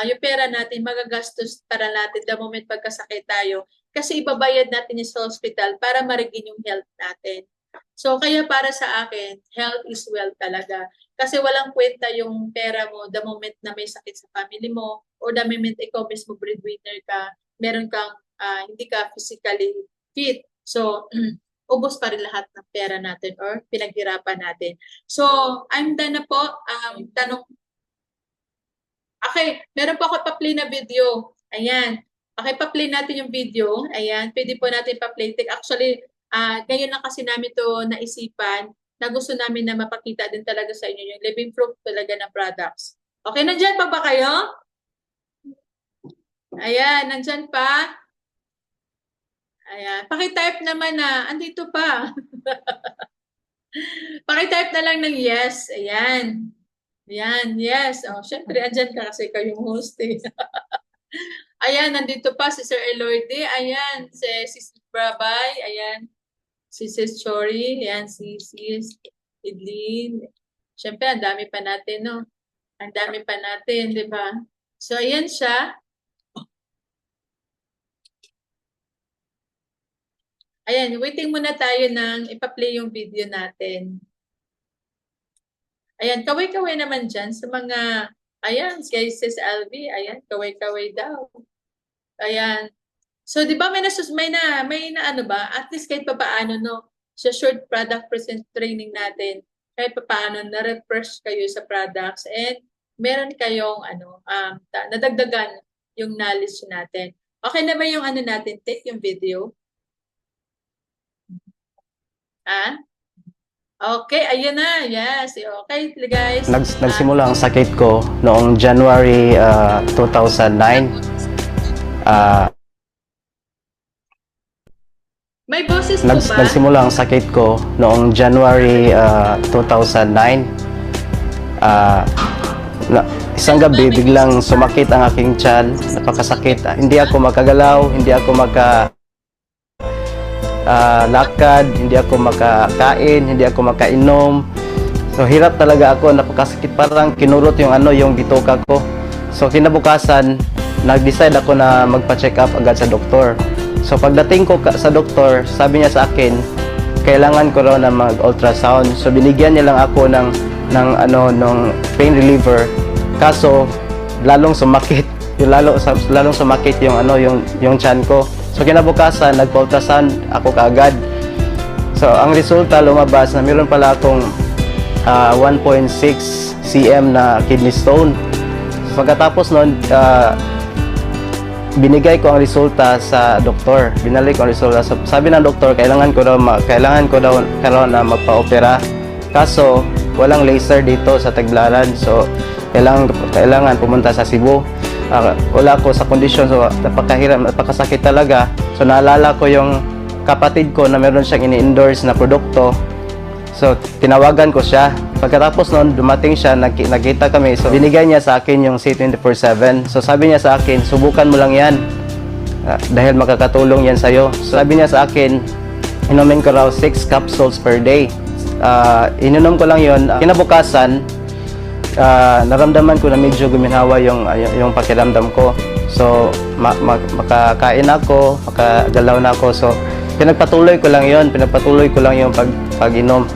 yung pera natin magagastos para natin the moment pagkasakit tayo. Kasi ibabayad natin yung sa hospital para ma-regain yung health natin. So kaya para sa akin, health is wealth talaga. Kasi walang kwenta yung pera mo the moment na may sakit sa family mo or the moment ikaw mismo breadwinner ka, meron kang hindi ka physically fit. So, ubos pa rin lahat ng pera natin or pinaghirapan natin. So, I'm done na po. Tanong. Okay, meron po ako pa-play na video. Ayan. Okay, pa-play natin yung video. Ayan, pwede po natin pa-play. Actually, ngayon lang kasi namin to naisipan na gusto namin na mapakita din talaga sa inyo yung living proof talaga ng products. Okay, nandyan pa ba kayo? Ayan, nandyan pa? Ayan, pakitype naman na, andito pa. Pakitype na lang ng yes. Ayan. Ayan, yes. Oh, syempre, andyan ka kasi kayong host eh. Ayan, nandito pa si Sir Elorde. Ayan, si Sis Brabay. Ayan, si Sis Chori. Ayan, si Sis Idlin. Syempre, ang dami pa natin, no? Ang dami pa natin, di ba? So, ayan siya. Ayan, waiting muna tayo ng ipa-play yung video natin. Ayan, kaway-kaway naman dyan sa mga, ayan, kay Sis Alvi, ayan, kaway-kaway daw. Ayan. So, di ba may na ano ba? At least kahit pa paano, no? sa short product present training natin, kahit paano na-refresh kayo sa products and meron kayong nadagdagan yung knowledge natin. Okay na ba yung natin, take yung video? Okay, ayun na. Yes. Okay, guys. Nagsimula ang sakit ko noong January 2009. May boses po ba? Nagsimula ang sakit ko noong January 2009. Isang gabi biglang sumakit ang aking tiyan, napakasakit. Hindi ako makagalaw, hindi ako lakad, hindi ako makakain, hindi ako makainom. So hirap talaga ako, napakasakit, parang kinurot yung bituka ko. So kinabukasan, nag-decide ako na magpa-check up agad sa doktor. So pagdating ko sa doktor, sabi niya sa akin, kailangan ko raw na mag-ultrasound. So binigyan niya lang ako ng pain reliever. Kaso lalong sumakit, lalong sumakit yung tiyan ko. So kinabukasan, nagpa-ultrasound ako kaagad. So ang resulta lumabas na meron pala akong 1.6 cm na kidney stone. So, pagkatapos nun, binigay ko ang resulta sa doktor. Binalik ko ang resulta. So, sabi ng doktor, kailangan ko daw na magpa-opera. Kaso walang laser dito sa Tagbilaran. So kailangan pumunta sa Cebu. Wala ko sa kondisyon, so napakahirap, napakasakit talaga. So naalala ko yung kapatid ko na meron siyang ini-endorse na produkto. So tinawagan ko siya. Pagkatapos noon, dumating siya, nakita kami. So binigay niya sa akin yung C24/7. So sabi niya sa akin, subukan mo lang yan. Dahil makakatulong yan sa'yo. So sabi niya sa akin, inumin ko raw 6 capsules per day. Ininom ko lang yun. Kinabukasan, naramdaman ko na medyo guminhawa yung pakiramdam ko. So makakain ako, makagalaw na ako. So pinagpatuloy ko lang yung pag-inom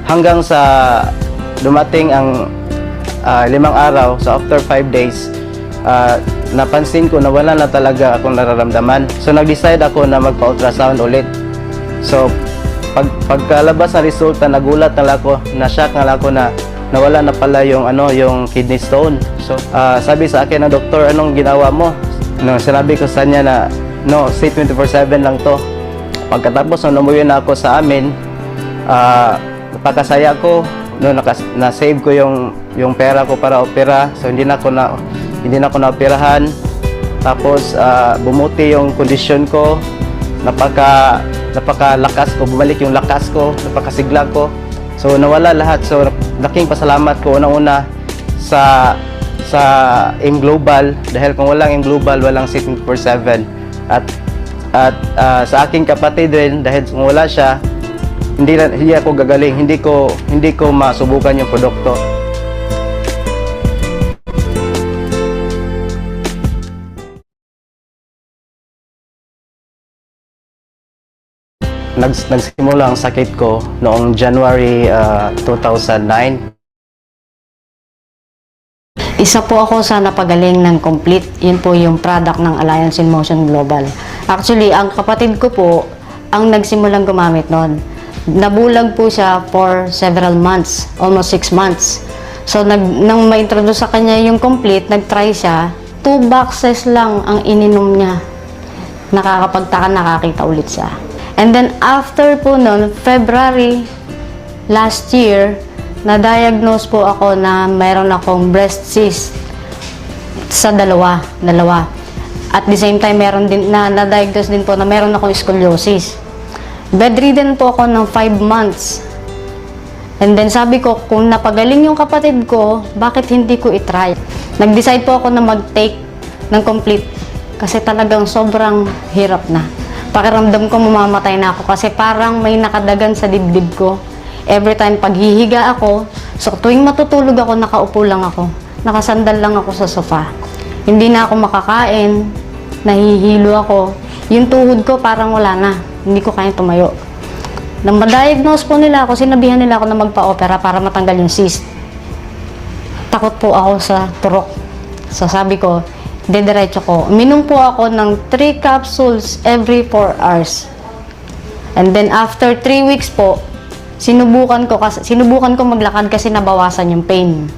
hanggang sa dumating ang 5 araw. So after 5 days, napansin ko na wala na talaga akong nararamdaman. So nag-decide ako na magpa-ultrasound ulit. So pagkalabas ng resulta, nagulat na lang ako, na-shock na lang ako na nawala na pala yung kidney stone. So sabi sa akin ng doktor, anong ginawa mo? No, sinabi ko sa niya na no, C24/7 lang to. Pagkatapos nung umuwi na ako sa amin, napakasaya ko, no, na-save ko yung pera ko para opera. So hindi na ako na-operahan. Tapos bumuti yung kondisyon ko, napakalakas ko, bumalik yung lakas ko, napakasigla ko. So nawala lahat. So laking pasalamat ko unang-una sa AIM Global, dahil kung walang AIM Global, walang C24/7. At sa aking kapatid rin, dahil kung wala siya, hindi ako gagaling, hindi ko masubukan yung produkto. Nagsimula ang sakit ko noong January 2009. Isa po ako sa napagaling ng Complete. Yun po yung product ng Alliance in Motion Global. Actually, ang kapatid ko po ang nagsimulang gumamit nun. Nabulag po siya for several months, almost 6 months. So, nang ma-introduce sa kanya yung Complete, nag-try siya. 2 boxes lang ang ininom niya. Nakakapagtaka, nakakita ulit siya. And then, after po nun, February last year, na-diagnose po ako na mayroon akong breast cyst sa dalawa. At the same time, meron din na-diagnose din po na meron akong scoliosis. Bedridden po ako ng 5 months. And then sabi ko, kung napagaling yung kapatid ko, bakit hindi ko itry? Nag-decide po ako na mag-take ng Complete kasi talagang sobrang hirap na. Pakiramdam ko mamamatay na ako kasi parang may nakadagan sa dibdib ko. Every time paghihiga ako, so tuwing matutulog ako, nakaupo lang ako. Nakasandal lang ako sa sofa. Hindi na ako makakain, nahihilo ako. Yung tuhod ko parang wala na, hindi ko kaya tumayo. Nang ma-diagnose po nila ako, sinabihan nila ako na magpa-opera para matanggal yung cyst. Takot po ako sa turok. So sabi ko, dediretso ko. Minom po ako ng 3 capsules every 4 hours. And then after 3 weeks po, sinubukan ko maglakad kasi nabawasan yung pain.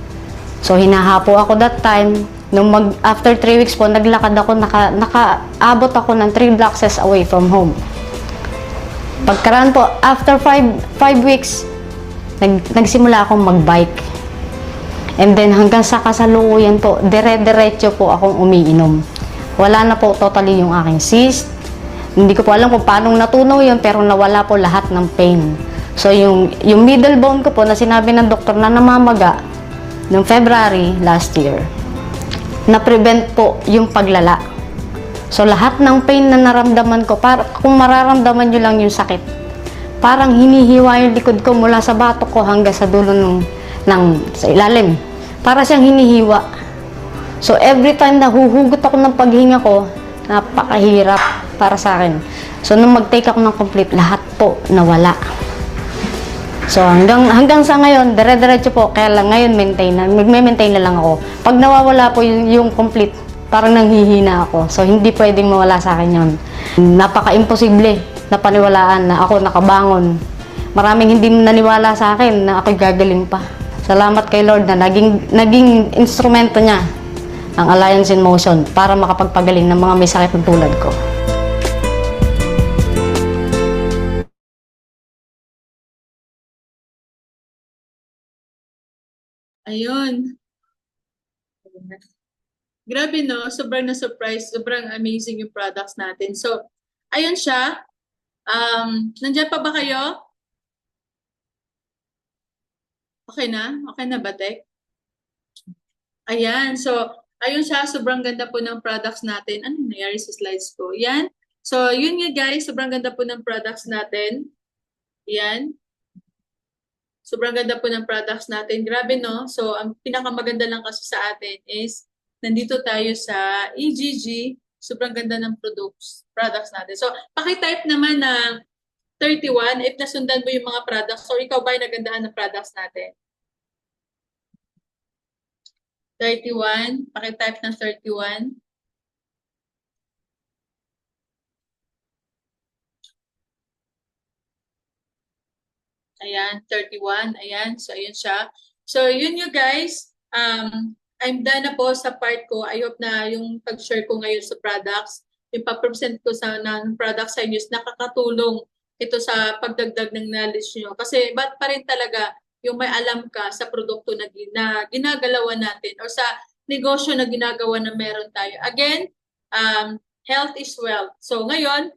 So hinahapo ako that time. After 3 weeks po, naglakad ako, nakaabot ako ng 3 blocks away from home. Pagkaraan po, after 5 weeks, nagsimula akong magbike. And then hanggang sa kasalukuyan po, dire-diretso po akong umiinom. Wala na po totally yung aking cyst. Hindi ko po alam kung paano natunaw yun, pero nawala po lahat ng pain. So yung middle bone ko po na sinabi ng doktor na namamaga noong February last year, na-prevent po yung paglala. So lahat ng pain na naramdaman ko, kung mararamdaman nyo lang yung sakit, parang hinihiwa yung likod ko mula sa batok ko hanggang sa dulo sa ilalim. Para siyang hinihiwa. So every time na huhugot ako ng paghinga ko, napakahirap para sa akin. So nung mag-take ako ng complete, lahat po nawala. So hanggang sa ngayon, dire-diretso po, kaya lang ngayon magme-maintain na lang ako. Pag nawawala po yung complete, parang nanghihina ako. So hindi pwedeng mawala sa akin yun. Napaka-imposible na paniwalaan na ako nakabangon. Maraming hindi naniwala sa akin na ako'y gagaling pa. Salamat kay Lord na naging instrumento niya ang Alliance in Motion para makapagpagaling ng mga may sakit na tulad ko. Ayun. Grabe no, sobrang na-surprise, sobrang amazing yung products natin. So, ayun siya. Nandiyan pa ba kayo? Okay na? Okay na ba, Tek? Ayan, so, ayun siya, sobrang ganda po ng products natin. Ano nangyari sa slides ko? Yan. So, yun nga guys, sobrang ganda po ng products natin. Yan. Sobrang ganda po ng products natin. Grabe, no? So, ang pinakamaganda lang kasi sa atin is nandito tayo sa EGG. Sobrang ganda ng products natin. So, pakitype naman na 31 if nasundan mo yung mga products or ikaw ba ay nagandahan ng products natin? 31. Pakitype ng 31. Ayan, 31. Ayan, so ayun siya. So yun you guys, I'm done na po sa part ko. I hope na yung pag-share ko ngayon sa products, yung pa-present ko ng products sa inyo, nakakatulong ito sa pagdagdag ng knowledge nyo. Kasi ba't pa rin talaga yung may alam ka sa produkto na ginagalawan natin or sa negosyo na ginagawa na meron tayo. Again, health is wealth. So ngayon,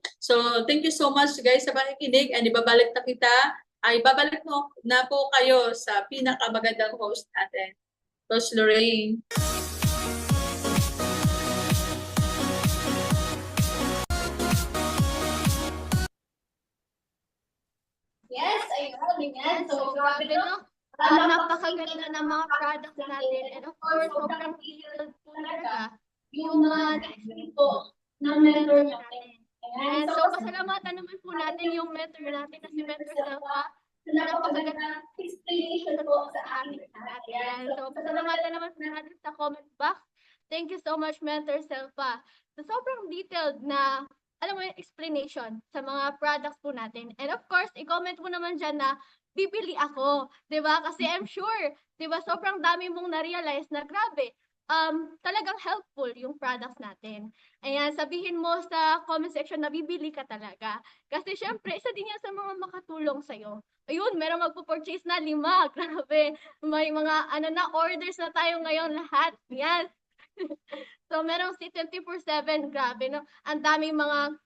thank you so much guys sa pakikinig and ibabalik na kita ay babalik mo na po kayo sa pinakamagandang host natin, Coach Lorraine. Yes, ayun. So, grabe no? Napakaganda ng mga products natin. And of course, sobrang detailed po talaga yung mga technique po ng mentor natin. And so, pasalamatan naman po natin yung mentor natin na si Mentor Selva sa napakagandang explanation po sa amin lahat. Ayan. So, pasalamatan naman po natin sa comment box. Thank you so much, Mentor Selva. So, sobrang detailed na alam mo yung explanation sa mga products po natin. And of course, i-comment mo naman dyan na bibili ako. 'Di ba? Kasi I'm sure, 'di ba, sobrang dami mong na-realize na grabe, talagang helpful yung products natin. Ayan, sabihin mo sa comment section na bibili ka talaga. Kasi syempre, isa din yan sa mga makatulong sa'yo. Ayun, meron magpo-purchase na 5. Grabe, may mga orders na tayo ngayon lahat. Yan. So, merong si 24/7, grabe, no? Ang daming mga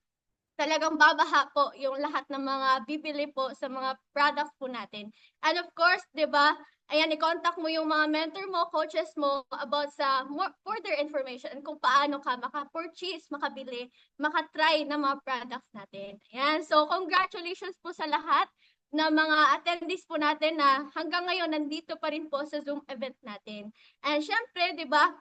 talagang babaha po yung lahat ng mga bibili po sa mga products po natin. And of course, 'di ba? Ayan, i-contact mo yung mga mentor mo, coaches mo about sa more further information and kung paano ka maka-purchase, makabili, maka-try ng mga products natin. Ayan, so congratulations po sa lahat na mga attendees po natin na hanggang ngayon nandito pa rin po sa Zoom event natin. And syempre, 'di ba?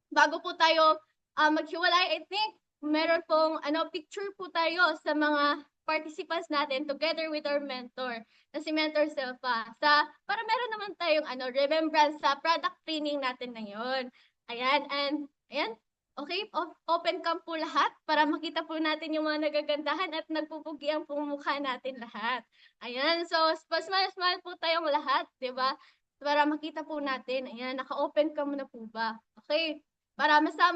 Bago po tayo maghiwalay, I think meron pong picture po tayo sa mga participants natin together with our mentor na si Mentor Selva para meron naman tayong remembrance sa product training natin ngayon. Ayan, and ayan, Okay, open cam po lahat para makita po natin yung mga nagagandahan at nagpupugian po mukha natin lahat. Ayan, so smile po tayong lahat, di ba? Para makita po natin. Ayan, naka-open cam na po ba? Okay, para masama